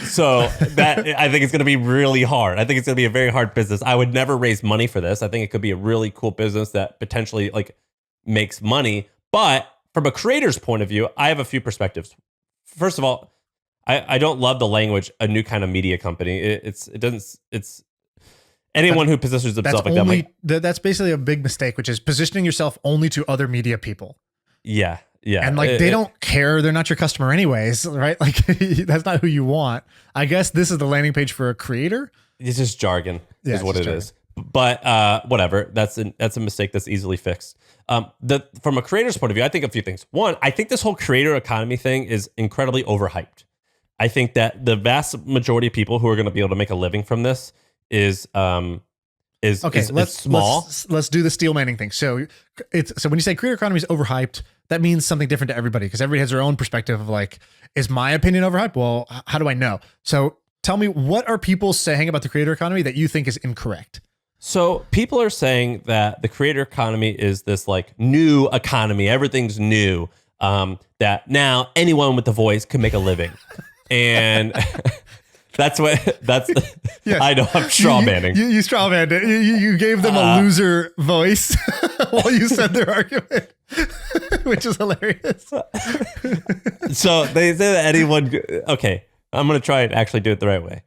So that I think it's going to be really hard. I think it's going to be a very hard business. I would never raise money for this. I think it could be a really cool business that potentially like makes money. But from a creator's point of view, I have a few perspectives. First of all, I don't love the language, a new kind of media company. It's anyone who positions themselves like that. Like, That's basically a big mistake, which is positioning yourself only to other media people. yeah. And like they don't care. They're not your customer anyways, right? Like that's not who you want. I guess this is the landing page for a creator. It's just jargon, Yeah, is what it's it just is. But whatever. That's a mistake that's easily fixed. From a creator's point of view, I think a few things. One, I think this whole creator economy thing is incredibly overhyped. I think that the vast majority of people who are going to be able to make a living from this is Okay, is small. Let's do the Steel Manning thing. So when you say creator economy is overhyped, that means something different to everybody because everybody has their own perspective of like, is my opinion overhyped? Well, how do I know? So tell me, what are people saying about the creator economy that you think is incorrect? So people are saying that the creator economy is this like new economy. Everything's new. That now anyone with a voice can make a living. And that's Yes. I know I'm straw manning. You straw manned it. You gave them a loser voice while you said their argument, which is hilarious. So they say that anyone, okay, I'm going to try and actually do it the right way.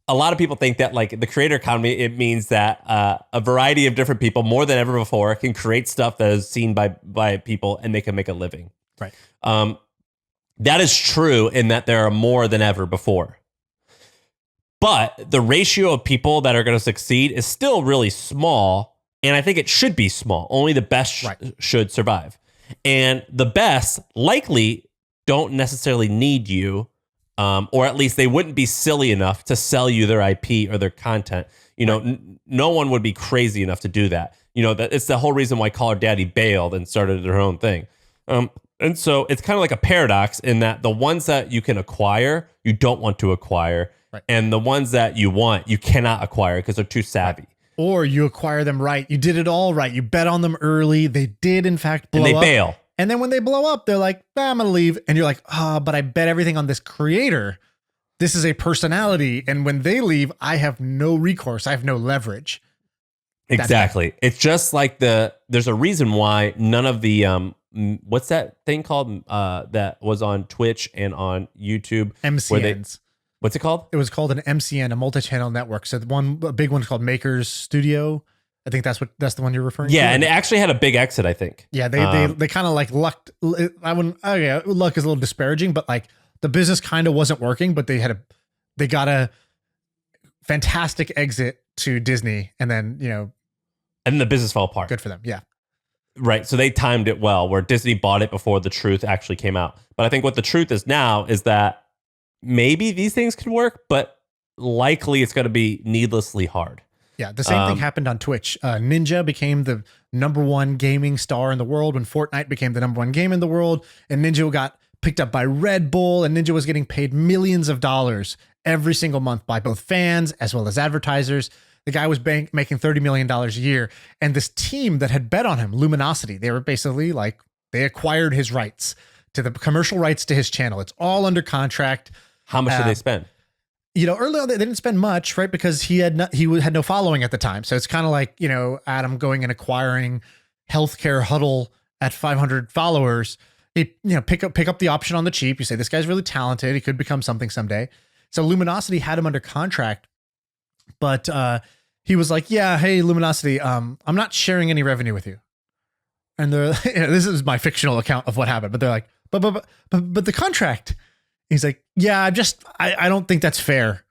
A lot of people think that like the creator economy, it means that a variety of different people, more than ever before, can create stuff that is seen by people and they can make a living. Right. That is true in that there are more than ever before. But the ratio of people that are going to succeed is still really small. And I think it should be small. Only the best should survive. And the best likely don't necessarily need you. Or at least they wouldn't be silly enough to sell you their IP or their content. You know, no one would be crazy enough to do that. You know, that it's the whole reason why Call Her Daddy bailed and started their own thing. And so it's kind of like a paradox in that the ones that you can acquire, you don't want to acquire. Right. And the ones that you want, you cannot acquire because they're too savvy. Right. Or you acquire them right. You did it all right. You bet on them early. They did, in fact, blow up. And they bail. And then when they blow up, they're like, I'm going to leave. And you're like, but I bet everything on this creator. This is a personality. And when they leave, I have no recourse. I have no leverage. Exactly. It's just like there's a reason why none of the, what's that thing called that was on Twitch and on YouTube? MCNs. What's it called? It was called an MCN, a multi-channel network. So a big one's called Makers Studio. I think that's the one you're referring to. Yeah, and it actually had a big exit, I think. Yeah, they kind of like lucked. I wouldn't. Oh yeah, luck is a little disparaging, but like the business kind of wasn't working, but they got a fantastic exit to Disney, and then and the business fell apart. Good for them. Yeah. Right. So they timed it well, where Disney bought it before the truth actually came out. But I think what the truth is now is that maybe these things can work, but likely it's going to be needlessly hard. Yeah, the same thing happened on Twitch. Ninja became the #1 gaming star in the world when Fortnite became the #1 game in the world, and Ninja got picked up by Red Bull, and Ninja was getting paid millions of dollars every single month by both fans as well as advertisers. The guy was making $30 million a year, and this team that had bet on him, Luminosity, they were basically like, they acquired his rights to the commercial rights to his channel. It's all under contract. How much did they spend? Early on, they didn't spend much, right? Because he had no following at the time. So it's kind of like, Adam going and acquiring Healthcare Huddle at 500 followers. Pick up the option on the cheap. You say, this guy's really talented. He could become something someday. So Luminosity had him under contract, but he was like, yeah, hey, Luminosity, I'm not sharing any revenue with you. And they're, this is my fictional account of what happened, but they're like, but the contract. He's like, yeah, I don't think that's fair.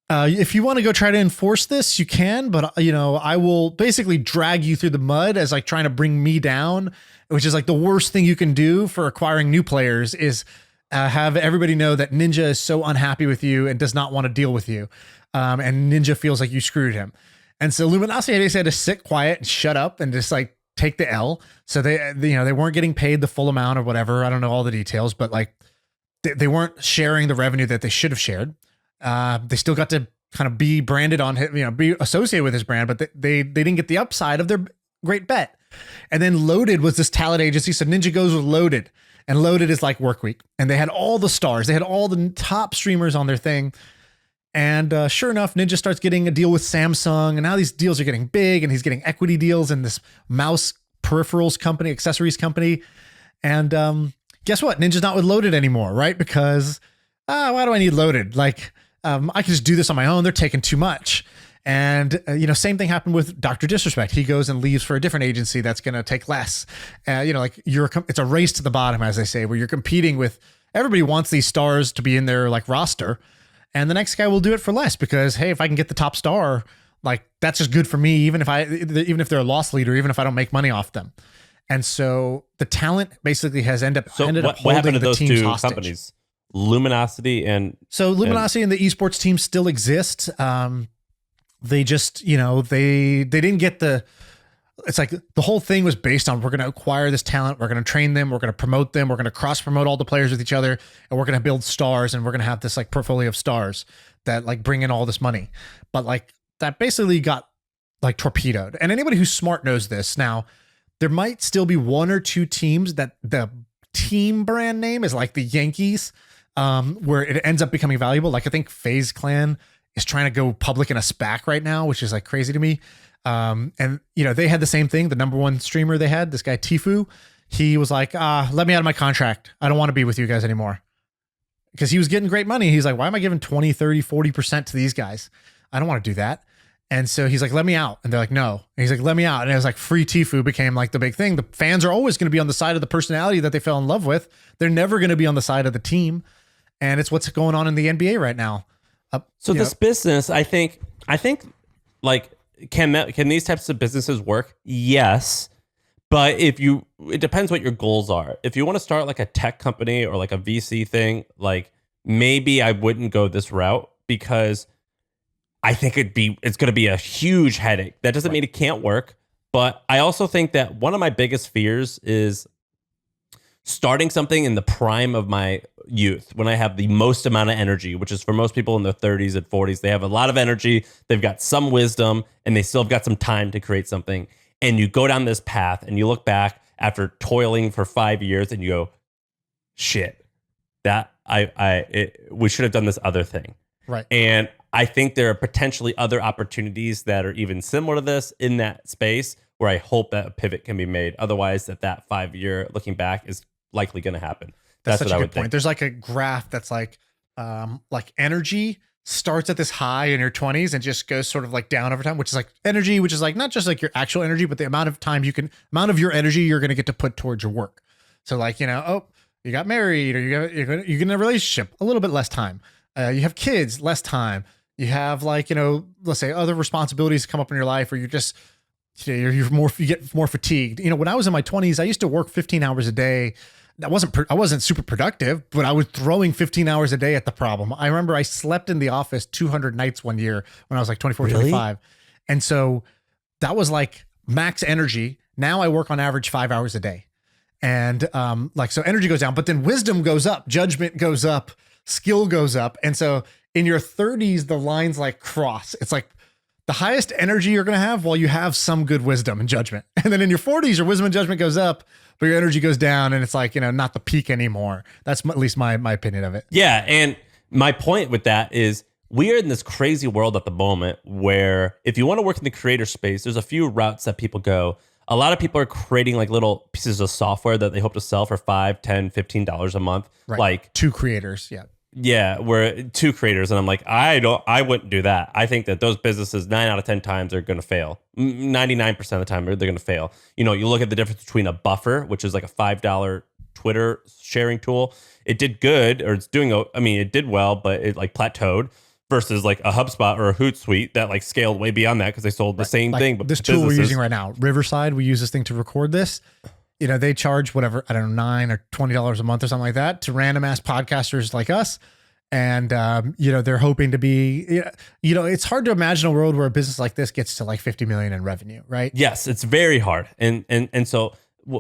If you want to go try to enforce this, you can, but I will basically drag you through the mud as like trying to bring me down, which is like the worst thing you can do for acquiring new players is have everybody know that Ninja is so unhappy with you and does not want to deal with you. And Ninja feels like you screwed him. And so Luminosity basically had to sit quiet and shut up and just like take the L. So they weren't getting paid the full amount or whatever. I don't know all the details, but like, they weren't sharing the revenue that they should have shared. They still got to kind of be branded on him, be associated with his brand, but they didn't get the upside of their great bet. And then Loaded was this talent agency. So Ninja goes with Loaded, and Loaded is like Workweek. And they had all the stars. They had all the top streamers on their thing. And sure enough, Ninja starts getting a deal with Samsung. And now these deals are getting big, and he's getting equity deals in this mouse peripherals company, accessories company. And guess what? Ninja's not with Loaded anymore, right? Because why do I need Loaded? Like, I can just do this on my own. They're taking too much. And, same thing happened with Dr. Disrespect. He goes and leaves for a different agency that's going to take less. It's a race to the bottom, as they say, where you're competing with, everybody wants these stars to be in their like roster. And the next guy will do it for less because, hey, if I can get the top star, like that's just good for me, even if they're a loss leader, even if I don't make money off them. And so the talent basically has ended up holding what happened to the those teams two hostage. Companies? Luminosity and the esports team still exist. They just, they didn't get it's like the whole thing was based on, we're going to acquire this talent. We're going to train them. We're going to promote them. We're going to cross promote all the players with each other. And we're going to build stars. And we're going to have this like portfolio of stars that like bring in all this money. But like that basically got like torpedoed. And anybody who's smart knows this. Now, there might still be one or two teams that the team brand name is like the Yankees, where it ends up becoming valuable. Like I think FaZe Clan is trying to go public in a SPAC right now, which is like crazy to me. And you know, they had the same thing. The number one streamer they had, this guy Tifu, he was like, let me out of my contract. I don't want to be with you guys anymore. Because he was getting great money. He's like, why am I giving 20, 30, 40% to these guys? I don't want to do that. And so he's like, let me out. And they're like, no. And he's like, let me out. And it was like free Tifu became like the big thing. The fans are always going to be on the side of the personality that they fell in love with. They're never going to be on the side of the team. And it's what's going on in the NBA right now. So this business, I think like, can these types of businesses work? Yes. But it depends what your goals are. If you want to start like a tech company or like a VC thing, like maybe I wouldn't go this route because I think it's going to be a huge headache. That doesn't mean it can't work. But I also think that one of my biggest fears is starting something in the prime of my youth when I have the most amount of energy, which is for most people in their 30s and 40s. They have a lot of energy. They've got some wisdom and they still have got some time to create something. And you go down this path and you look back after toiling for 5 years and you go, shit, that we should have done this other thing. Right. And I think there are potentially other opportunities that are even similar to this in that space where I hope that a pivot can be made. Otherwise, that 5 year looking back is likely going to happen. That's what such I a would good point. think. There's like a graph that's like energy starts at this high in your 20s and just goes sort of like down over time, which is like energy, which is like not just like your actual energy, but the amount of time amount of your energy you're going to get to put towards your work. So like, you know, oh, you got married or you're in a relationship, a little bit less time. You have kids, less time. You have like, you know, let's say other responsibilities come up in your life, or you're just, you know, you get more fatigued. You know, when I was in my 20s, I used to work 15 hours a day. I wasn't super productive, but I was throwing 15 hours a day at the problem. I remember I slept in the office 200 nights one year when I was like 24, Really? 25. And so that was like max energy. Now I work on average 5 hours a day. And so energy goes down, but then wisdom goes up, judgment goes up, skill goes up. And so in your 30s, the lines like cross. It's like the highest energy you're going to have while you have some good wisdom and judgment. And then in your 40s, your wisdom and judgment goes up, but your energy goes down and it's like, you know, not the peak anymore. That's at least my opinion of it. Yeah. And my point with that is we are in this crazy world at the moment where if you want to work in the creator space, there's a few routes that people go. A lot of people are creating like little pieces of software that they hope to sell for $5, $10, $15 a month. Right. Like two creators. Yeah. Yeah, we're two creators, and I'm like, I wouldn't do that. I think that those businesses 9 out of 10 times are going to fail. 99% of the time they're going to fail. You know, you look at the difference between a Buffer, which is like a $5 Twitter sharing tool. It did good, or it's doing. I mean, it did well, but it like plateaued. Versus like a HubSpot or a Hootsuite that like scaled way beyond that because they sold the same thing. But this tool we're using right now, Riverside, we use this thing to record this. You know, they charge whatever, I don't know, $9 or $20 a month or something like that to random ass podcasters like us. And, you know, they're hoping to be, you know, it's hard to imagine a world where a business like this gets to like 50 million in revenue, right? Yes, it's very hard. And so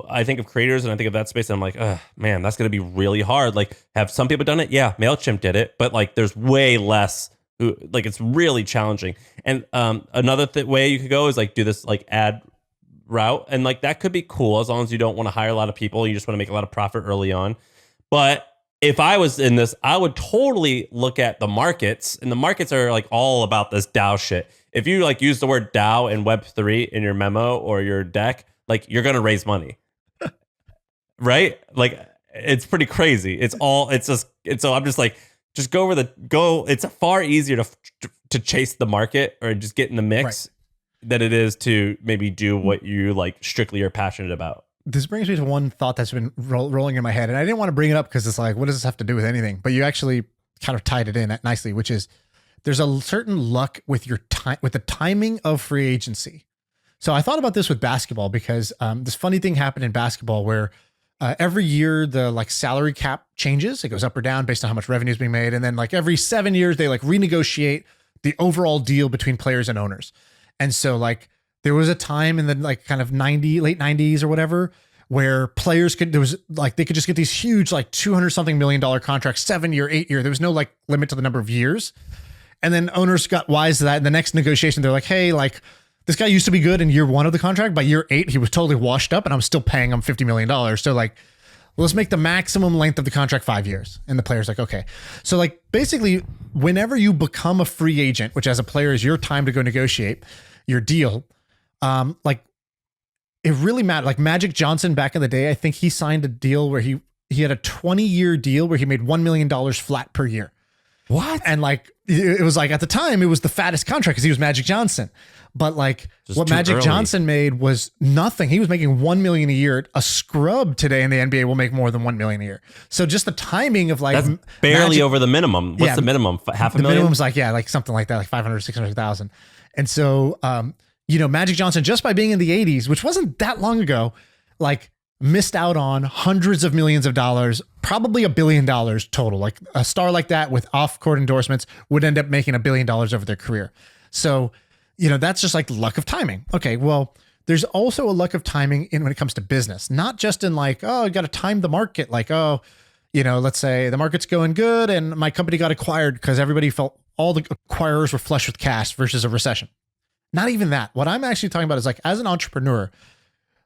I think of creators and I think of that space and I'm like, oh man, that's going to be really hard. Like, have some people done it? Yeah, MailChimp did it, but like there's way less, like it's really challenging. And another way you could go is like do this like ad route. And like that could be cool as long as you don't want to hire a lot of people. You just want to make a lot of profit early on. But if I was in this, I would totally look at the markets, and the markets are like all about this DAO shit. If you like use the word DAO and Web3 in your memo or your deck, like you're going to raise money, right? Like it's pretty crazy. So I'm just like, just go. It's far easier to chase the market or just get in the mix than it is to maybe do what you like strictly are passionate about. This brings me to one thought that's been rolling in my head, and I didn't want to bring it up because it's like, what does this have to do with anything? But you actually kind of tied it in nicely, which is there's a certain luck with your time, with the timing of free agency. So I thought about this with basketball because this funny thing happened in basketball where every year the like salary cap changes. It goes up or down based on how much revenue is being made, and then like every 7 years they like renegotiate the overall deal between players and owners. And so like there was a time in the like kind of late 90s or whatever, where players they could just get these huge, like $200 something million contracts, 7 year, 8 year. There was no like limit to the number of years. And then owners got wise to that. In the next negotiation, they're like, hey, like this guy used to be good in year 1 of the contract. By year 8, he was totally washed up and I'm still paying him $50 million. So like, let's make the maximum length of the contract 5 years. And the player's like, okay. So like basically whenever you become a free agent, which as a player is your time to go negotiate your deal, like it really mattered. Like Magic Johnson back in the day, I think he signed a deal where he had a 20-year deal where he made $1 million flat per year. What? And like, it was like at the time, it was the fattest contract because he was Magic Johnson. But like Just what too Magic early. Johnson made was nothing. He was making $1 million a year. A scrub today in the NBA will make more than $1 million a year. So just the timing of like That's barely Magic, over the minimum. What's Yeah, the minimum? Half a the million? minimum's like, yeah, like something like that, like 500, 600,000. And so, you know, Magic Johnson, just by being in the 80s, which wasn't that long ago, like missed out on hundreds of millions of dollars, probably $1 billion total. Like a star like that with off-court endorsements would end up making $1 billion over their career. So, you know, that's just like luck of timing. Okay, well, there's also a luck of timing in when it comes to business, not just in like, oh, you got to time the market. Like, oh, you know, let's say the market's going good and my company got acquired because everybody felt all the acquirers were flush with cash versus a recession. Not even that. What I'm actually talking about is like, as an entrepreneur,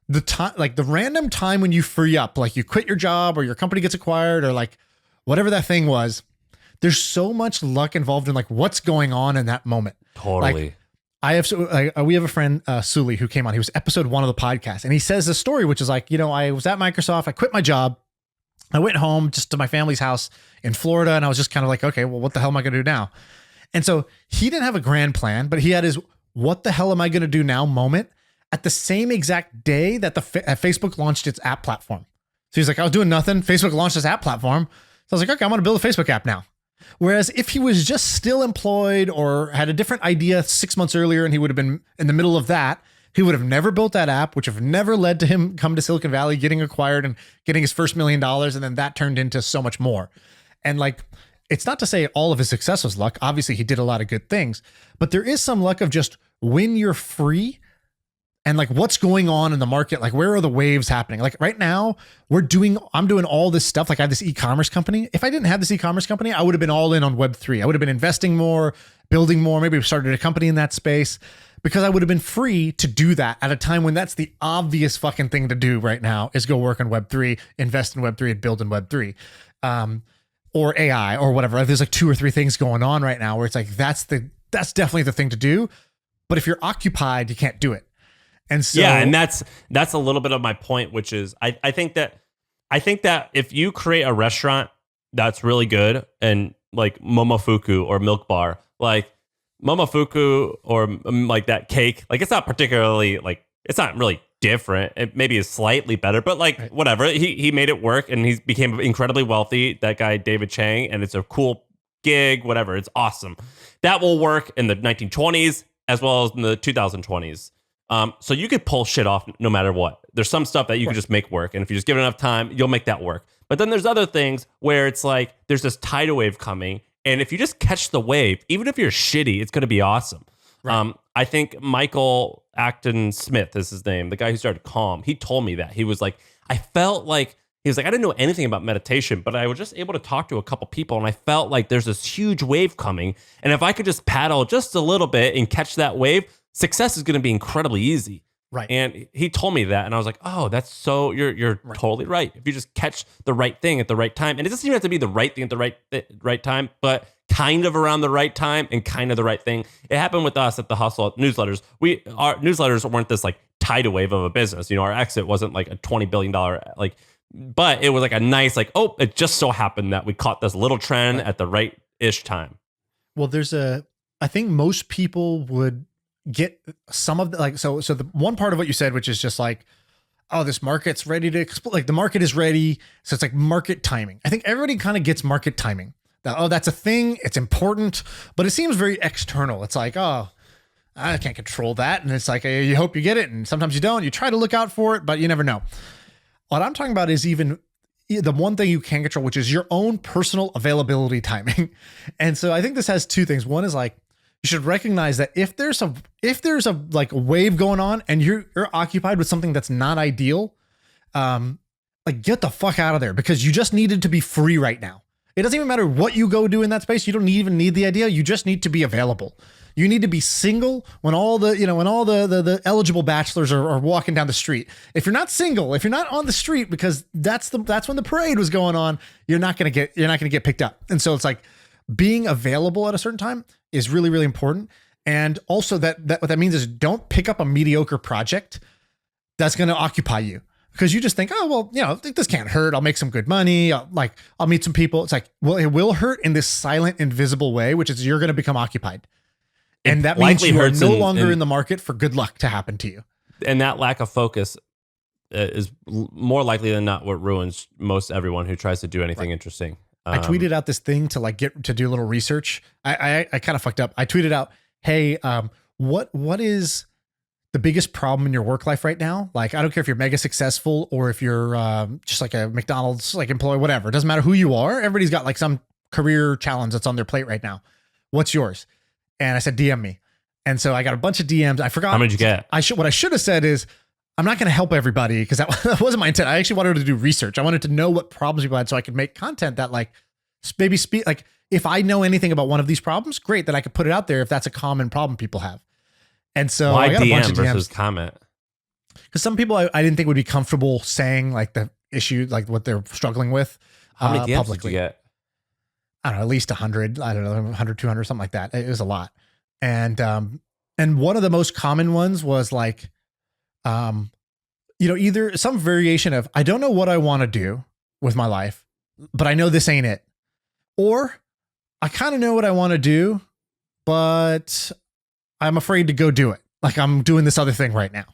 the time, like the random time when you free up, like you quit your job or your company gets acquired or like whatever that thing was, there's so much luck involved in like what's going on in that moment. Totally. Like, we have a friend, Sully, who came on. He was episode 1 of the podcast. And he says this story, which is like, you know, I was at Microsoft. I quit my job. I went home just to my family's house in Florida. And I was just kind of like, okay, well, what the hell am I going to do now? And so he didn't have a grand plan, but he had his, what the hell am I going to do now moment at the same exact day that Facebook launched its app platform. So he's like, I was doing nothing. Facebook launched this app platform. So I was like, okay, I'm going to build a Facebook app now. Whereas if he was just still employed or had a different idea 6 months earlier and he would have been in the middle of that, he would have never built that app, which have never led to him come to Silicon Valley, getting acquired and getting his first $1 million. And then that turned into so much more. And like, it's not to say all of his success was luck. Obviously he did a lot of good things, but there is some luck of just when you're free and like what's going on in the market, like where are the waves happening? Like right now I'm doing all this stuff. Like I have this e-commerce company. If I didn't have this e-commerce company, I would have been all in on Web3. I would have been investing more, building more, maybe started a company in that space because I would have been free to do that at a time when that's the obvious fucking thing to do right now is go work on Web3, invest in Web3 and build in Web3. Or AI or whatever. There's like 2 or 3 things going on right now where it's like, that's definitely the thing to do. But if you're occupied, you can't do it. And so, yeah, and that's a little bit of my point, which is I think that if you create a restaurant that's really good and like Momofuku or Milk Bar, like Momofuku or like that cake, like it's not particularly like it's not really different. It maybe is slightly better, but like right. Whatever. He made it work and he became incredibly wealthy. That guy David Chang, and it's a cool gig. Whatever, it's awesome. That will work in the 1920s as well as in the 2020s. So you could pull shit off no matter what. There's some stuff that you can just make work. And if you just give it enough time, you'll make that work. But then there's other things where it's like, there's this tidal wave coming. And if you just catch the wave, even if you're shitty, it's going to be awesome. Right. I think Michael Acton Smith is his name, the guy who started Calm. He told me that. He was like, I felt like, he was like, I didn't know anything about meditation, but I was just able to talk to a couple people. And I felt like there's this huge wave coming. And if I could just paddle just a little bit and catch that wave, success is going to be incredibly easy. Right. And he told me that. And I was like, oh, that's so, you're right. Totally right. If you just catch the right thing at the right time, and it doesn't even have to be the right thing at the right time, but kind of around the right time and kind of the right thing. It happened with us at the Hustle newsletters. Our newsletters weren't this like tidal wave of a business. You know, our exit wasn't like a $20 billion, like, but it was like a nice, like, oh, it just so happened that we caught this little trend at the right-ish time. Well, I think most people would get some of the, like, so the one part of what you said, which is just like, oh, this market's ready to explode. Like the market is ready. So it's like market timing. I think everybody kind of gets market timing. That, oh, that's a thing. It's important, but it seems very external. It's like, oh, I can't control that. And it's like, you hope you get it. And sometimes you don't. You try to look out for it, but you never know. What I'm talking about is even the one thing you can control, which is your own personal availability timing. And so I think this has 2 things. One is like, you should recognize that if there's a like a wave going on and you're occupied with something that's not ideal, like get the fuck out of there because you just needed to be free right now. It doesn't even matter what you go do in that space. You don't even need the idea. You just need to be available. You need to be single when all the, when all the eligible bachelors are walking down the street. If you're not single, if you're not on the street, because that's when the parade was going on, you're not going to get picked up. And so it's like being available at a certain time is really, really important. And also that what that means is don't pick up a mediocre project that's going to occupy you, because you just think, oh, well, this can't hurt. I'll make some good money. I'll meet some people. It's like, well, it will hurt in this silent, invisible way, which is you're going to become occupied. And that means you are no longer in the market for good luck to happen to you. And that lack of focus is more likely than not what ruins most everyone who tries to do anything interesting. I tweeted out this thing to get to do a little research. I kind of fucked up. I tweeted out, hey, what is the biggest problem in your work life right now? Like, I don't care if you're mega successful or if you're just like a McDonald's employee, whatever. It doesn't matter who you are. Everybody's got some career challenge that's on their plate right now. What's yours? And I said, DM me. And so I got a bunch of DMs. I forgot. How many did you get? What I should have said is, I'm not going to help everybody, because that wasn't my intent. I actually wanted to do research. I wanted to know what problems people had so I could make content that maybe speak, if I know anything about one of these problems, great, that I could put it out there if that's a common problem people have. And so why I got DM a bunch of DMs versus comment? Because some people I didn't think would be comfortable saying the issue, what they're struggling with. How many DMs publicly. did you get? I don't know, at least 100, I don't know, 100, 200, something like that. It was a lot. And one of the most common ones was either some variation of, I don't know what I want to do with my life, but I know this ain't it. Or I kind of know what I want to do, but I'm afraid to go do it. I'm doing this other thing right now.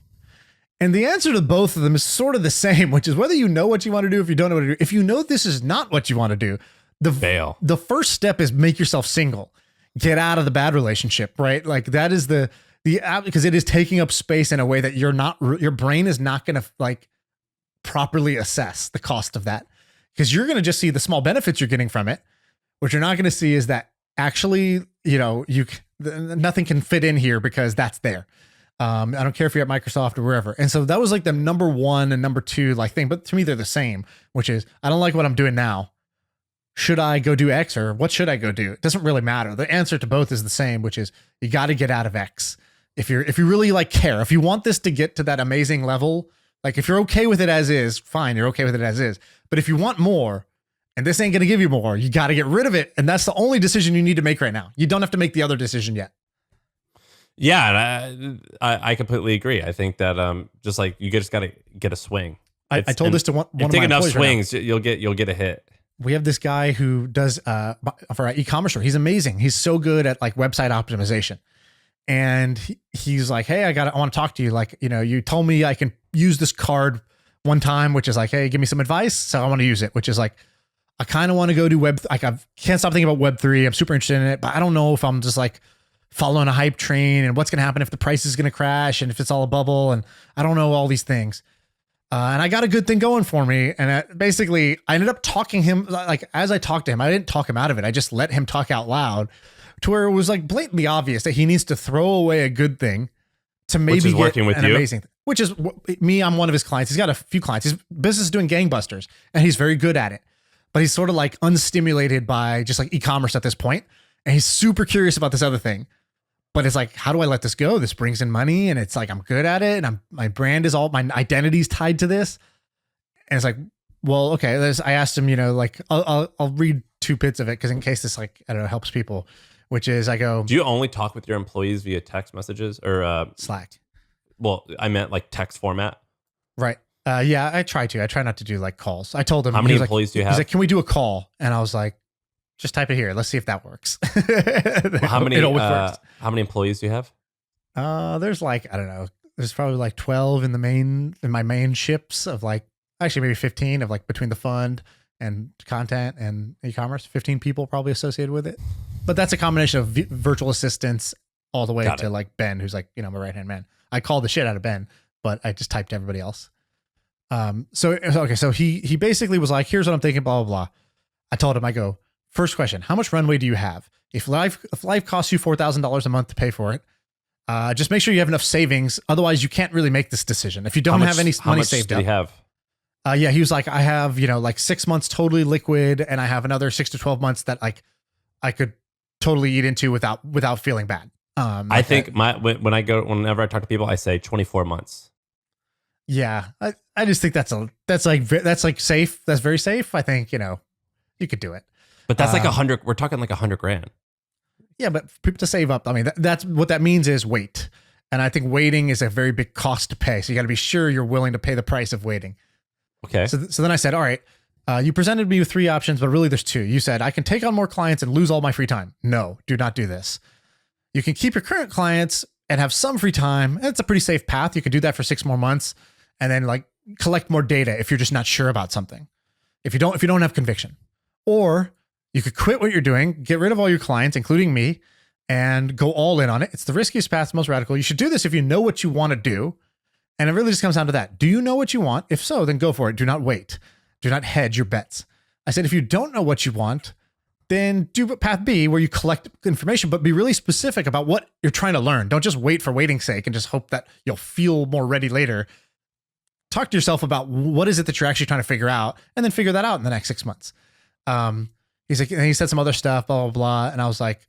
And the answer to both of them is sort of the same, which is whether you know what you want to do, if you don't know what to do. If you know this is not what you want to do, fail. The first step is make yourself single. Get out of the bad relationship, right? That is because it is taking up space in a way that your brain is not going to properly assess the cost of that, because you're going to just see the small benefits you're getting from it. What you're not going to see is that actually, nothing can fit in here because that's there. I don't care if you're at Microsoft or wherever. And so that was the number one and number two thing, but to me they're the same, which is I don't like what I'm doing now. Should I go do X, or what should I go do? It doesn't really matter. The answer to both is the same, which is you got to get out of X. If you really care, if you want this to get to that amazing level, if you're okay with it as is, fine, you're okay with it as is. But if you want more, and this ain't going to give you more, you got to get rid of it. And that's the only decision you need to make right now. You don't have to make the other decision yet. Yeah, I completely agree. I think that you just got to get a swing. I told this to one of my taking enough employees swings, right you'll get a hit. We have this guy who does for our e-commerce store. He's amazing. He's so good at website optimization. And he's like, hey, I want to talk to you. You told me I can use this card one time, which is hey, give me some advice. So I want to use it, which is I kind of want to go do I can't stop thinking about Web3. I'm super interested in it, but I don't know if I'm just following a hype train and what's going to happen if the price is going to crash and if it's all a bubble. And I don't know all these things. And I got a good thing going for me. And I ended up talking him, as I talked to him, I didn't talk him out of it. I just let him talk out loud to where it was blatantly obvious that he needs to throw away a good thing to maybe get an amazing thing. Which is me. I'm one of his clients. He's got a few clients. His business is doing gangbusters and he's very good at it, but he's sort of unstimulated by just e-commerce at this point. And he's super curious about this other thing. But it's how do I let this go? This brings in money and it's I'm good at it. And my brand is my identity's tied to this. And it's well, okay. I asked him, I'll read 2 bits of it, because in case this I don't know, helps people, which is I go, do you only talk with your employees via text messages or Slack? Well, I meant text format. Right. Yeah, I try to. I try not to do calls. I told him, how many employees do you have? He's like, can we do a call? And I was like, just type it here. Let's see if that works. Well, how many employees do you have? There's I don't know. There's probably 12 in my main ships of actually maybe 15 of between the fund and content and e-commerce, 15 people probably associated with it. But that's a combination of virtual assistants all the way to Ben, who's my right-hand man. I called the shit out of Ben, but I just typed to everybody else. So he basically was here's what I'm thinking, blah, blah, blah. I told him, I go, first question, how much runway do you have? If life costs you $4,000 a month to pay for it, just make sure you have enough savings. Otherwise, you can't really make this decision. If you don't have any money saved up. Do you have? Yeah, he was like, I have, like 6 months totally liquid, and I have another 6 to 12 months that like I could totally eat into without feeling bad. I think whenever I talk to people, I say 24 months. Yeah, I just think that's like safe. That's very safe. I think, you could do it. But that's like 100. We're talking like $100,000. Yeah, but people to save up. I mean, that's what that means is wait. And I think waiting is a very big cost to pay. So you got to be sure you're willing to pay the price of waiting. Okay. So then I said, all right, you presented me with 3 options, but really there's 2. You said, I can take on more clients and lose all my free time. No, do not do this. You can keep your current clients and have some free time. It's a pretty safe path. You could do that for 6 more months and then like collect more data if you're just not sure about something. If you don't have conviction. Or you could quit what you're doing, get rid of all your clients, including me, and go all in on it. It's the riskiest path, most radical. You should do this if you know what you want to do. And it really just comes down to that. Do you know what you want? If so, then go for it. Do not wait. Do not hedge your bets. I said, if you don't know what you want, then do path B, where you collect information, but be really specific about what you're trying to learn. Don't just wait for waiting's sake and just hope that you'll feel more ready later. Talk to yourself about what is it that you're actually trying to figure out, and then figure that out in the next 6 months. He's like, and he said some other stuff, blah, blah, blah. And I was like,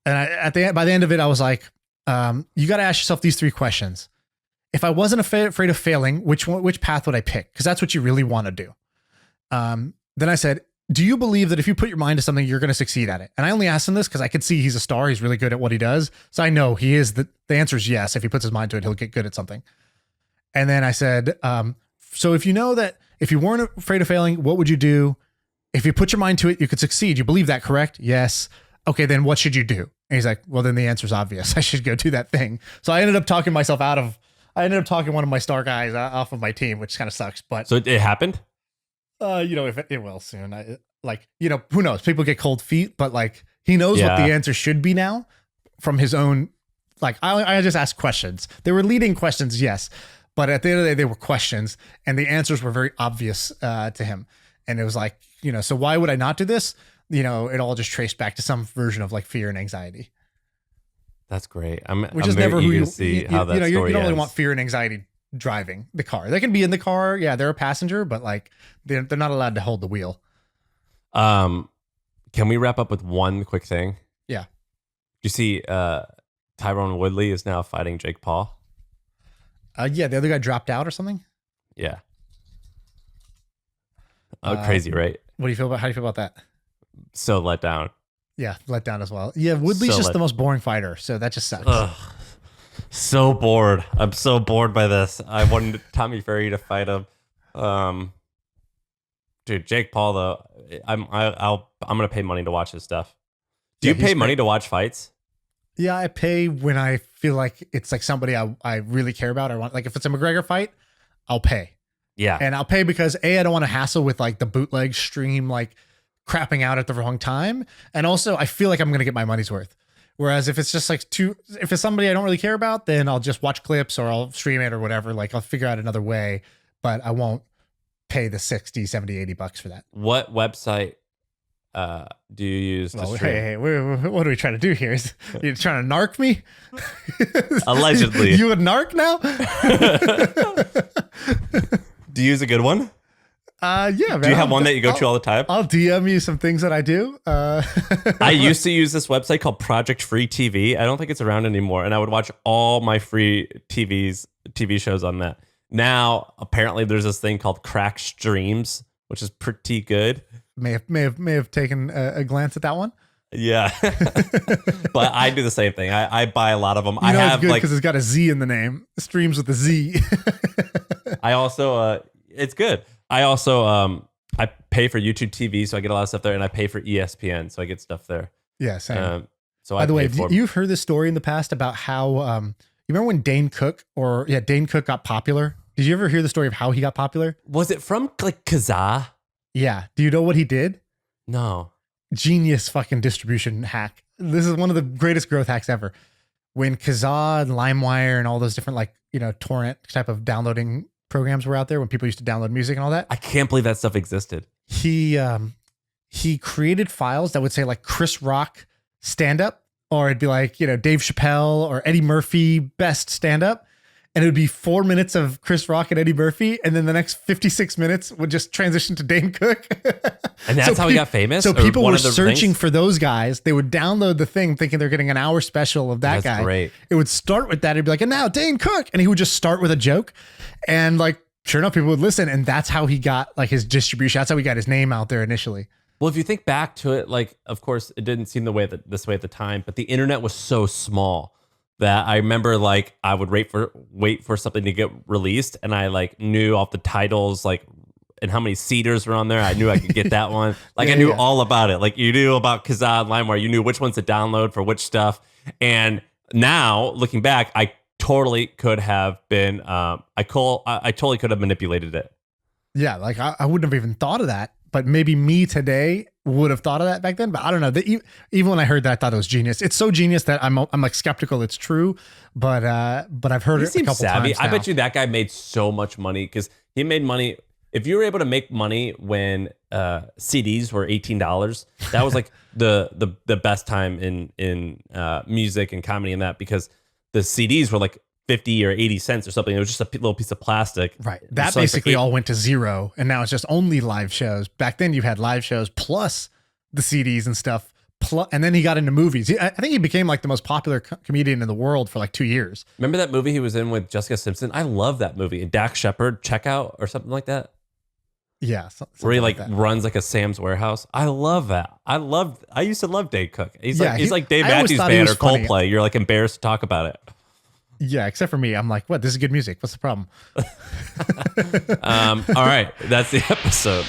by the end of it, I was like, you got to ask yourself these 3 questions. If I wasn't afraid of failing, which path would I pick? Because that's what you really want to do. Then I said, do you believe that if you put your mind to something, you're going to succeed at it? And I only asked him this because I could see he's a star. He's really good at what he does. So I know he is. The answer is yes. If he puts his mind to it, he'll get good at something. And then I said, so if you know that if you weren't afraid of failing, what would you do? If you put your mind to it, you could succeed. You believe that, correct? Yes. Okay, then what should you do? And he's like, well, then the answer is obvious. I should go do that thing. So I ended up talking one of my star guys off of my team, which kind of sucks. But so it happened? If it will soon. Who knows? People get cold feet, but like he knows what the answer should be now from his own. Like I just asked questions. They were leading questions, yes, but at the end of the day, they were questions, and the answers were very obvious to him. And it was like, so why would I not do this? It all just traced back to some version of like fear and anxiety. That's great. Which is very never eager who to see how that story you don't really ends. want fear and anxiety driving the car. They can be in the car. Yeah, they're a passenger, but like they're not allowed to hold the wheel. Can we wrap up with one quick thing? Yeah. You see, Tyrone Woodley is now fighting Jake Paul. Yeah, the other guy dropped out or something. Yeah. Oh, crazy, right? How do you feel about that? So let down. Yeah, let down as well. Yeah, Woodley's just the most boring fighter, so that just sucks. Ugh. So bored. I'm so bored by this. I wanted Tommy Fury to fight him. Dude, Jake Paul though, I'm gonna pay money to watch his stuff. Do you pay money to watch fights? Yeah, I pay when I feel like it's like somebody I really care about. I want, like if it's a McGregor fight, I'll pay. Yeah, and I'll pay because I don't want to hassle with like the bootleg stream like crapping out at the wrong time, and also I feel like I'm gonna get my money's worth. Whereas if it's just like if it's somebody I don't really care about, then I'll just watch clips or I'll stream it or whatever. Like I'll figure out another way, but I won't pay the 60, 70, 80 bucks for that. What website do you use to stream? Hey, what are we trying to do here? You trying to narc me? Allegedly. You a narc now? Do you use a good one? Yeah, man. Do you have one that you go to all the time? I'll DM you some things that I do. I used to use this website called Project Free TV. I don't think it's around anymore. And I would watch all my free TV shows on that. Now, apparently there's this thing called Crack Streams, which is pretty good. May have taken a glance at that one. Yeah. But I do the same thing. I buy a lot of them. I have it's good because it's got a Z in the name. Streams with a Z. I also, it's good. I also I pay for YouTube TV, so I get a lot of stuff there, and I pay for ESPN, so I get stuff there. Yeah, same. So by the way, you've heard this story in the past about how you remember when Dane Cook got popular? Did you ever hear the story of how he got popular? Was it from like Kazaa? Yeah. Do you know what he did? No. Genius fucking distribution hack. This is one of the greatest growth hacks ever. When Kazaa and LimeWire and all those different torrent type of downloading programs were out there, when people used to download music and all that. I can't believe that stuff existed. He created files that would say like Chris Rock stand up, or it'd be like, Dave Chappelle or Eddie Murphy best stand up. and it would be 4 minutes of Chris Rock and Eddie Murphy, and then the next 56 minutes would just transition to Dane Cook. And that's how he got famous? So Or people one were of the searching things? for those guys. They would download the thing thinking they're getting an hour special of that That's guy. great. It would start with that. It'd be like, and now Dane Cook. And he would just start with a joke. And like, sure enough, people would listen. And that's how he got like his distribution. That's how he got his name out there initially. Well, if you think back to it, like, of course, it didn't seem this way at the time, but the internet was so small that I remember, like, I would wait for something to get released, and I like knew off the titles, like, and how many seeders were on there. I knew I could get that one. Like, I knew all about it. Like, you knew about Kazaa and LimeWire. You knew which ones to download for which stuff. And now, looking back, I totally could have been. I totally could have manipulated it. Yeah, like I wouldn't have even thought of that. But maybe me today would have thought of that back then. But I don't know. Even when I heard that, I thought it was genius. It's so genius that I'm like skeptical it's true. But I've heard it a couple times now. I bet you that guy made so much money because he made money. If you were able to make money when CDs were $18, that was like the best time in music and comedy and that, because the CDs were like 50 or 80 cents or something. It was just a little piece of plastic. Right. That basically all went to zero. And now it's just only live shows. Back then you had live shows plus the CDs and stuff. And then he got into movies. I think he became like the most popular comedian in the world for like 2 years. Remember that movie he was in with Jessica Simpson? I love that movie. And Dak Shepard, Checkout or something like that. Yeah. Where he like runs like a Sam's Warehouse. I love that. I used to love Dane Cook. He's like Dave Matthews Band or Coldplay. You're like embarrassed to talk about it. Yeah, except for me. I'm like, what? This is good music. What's the problem? All right. That's the episode.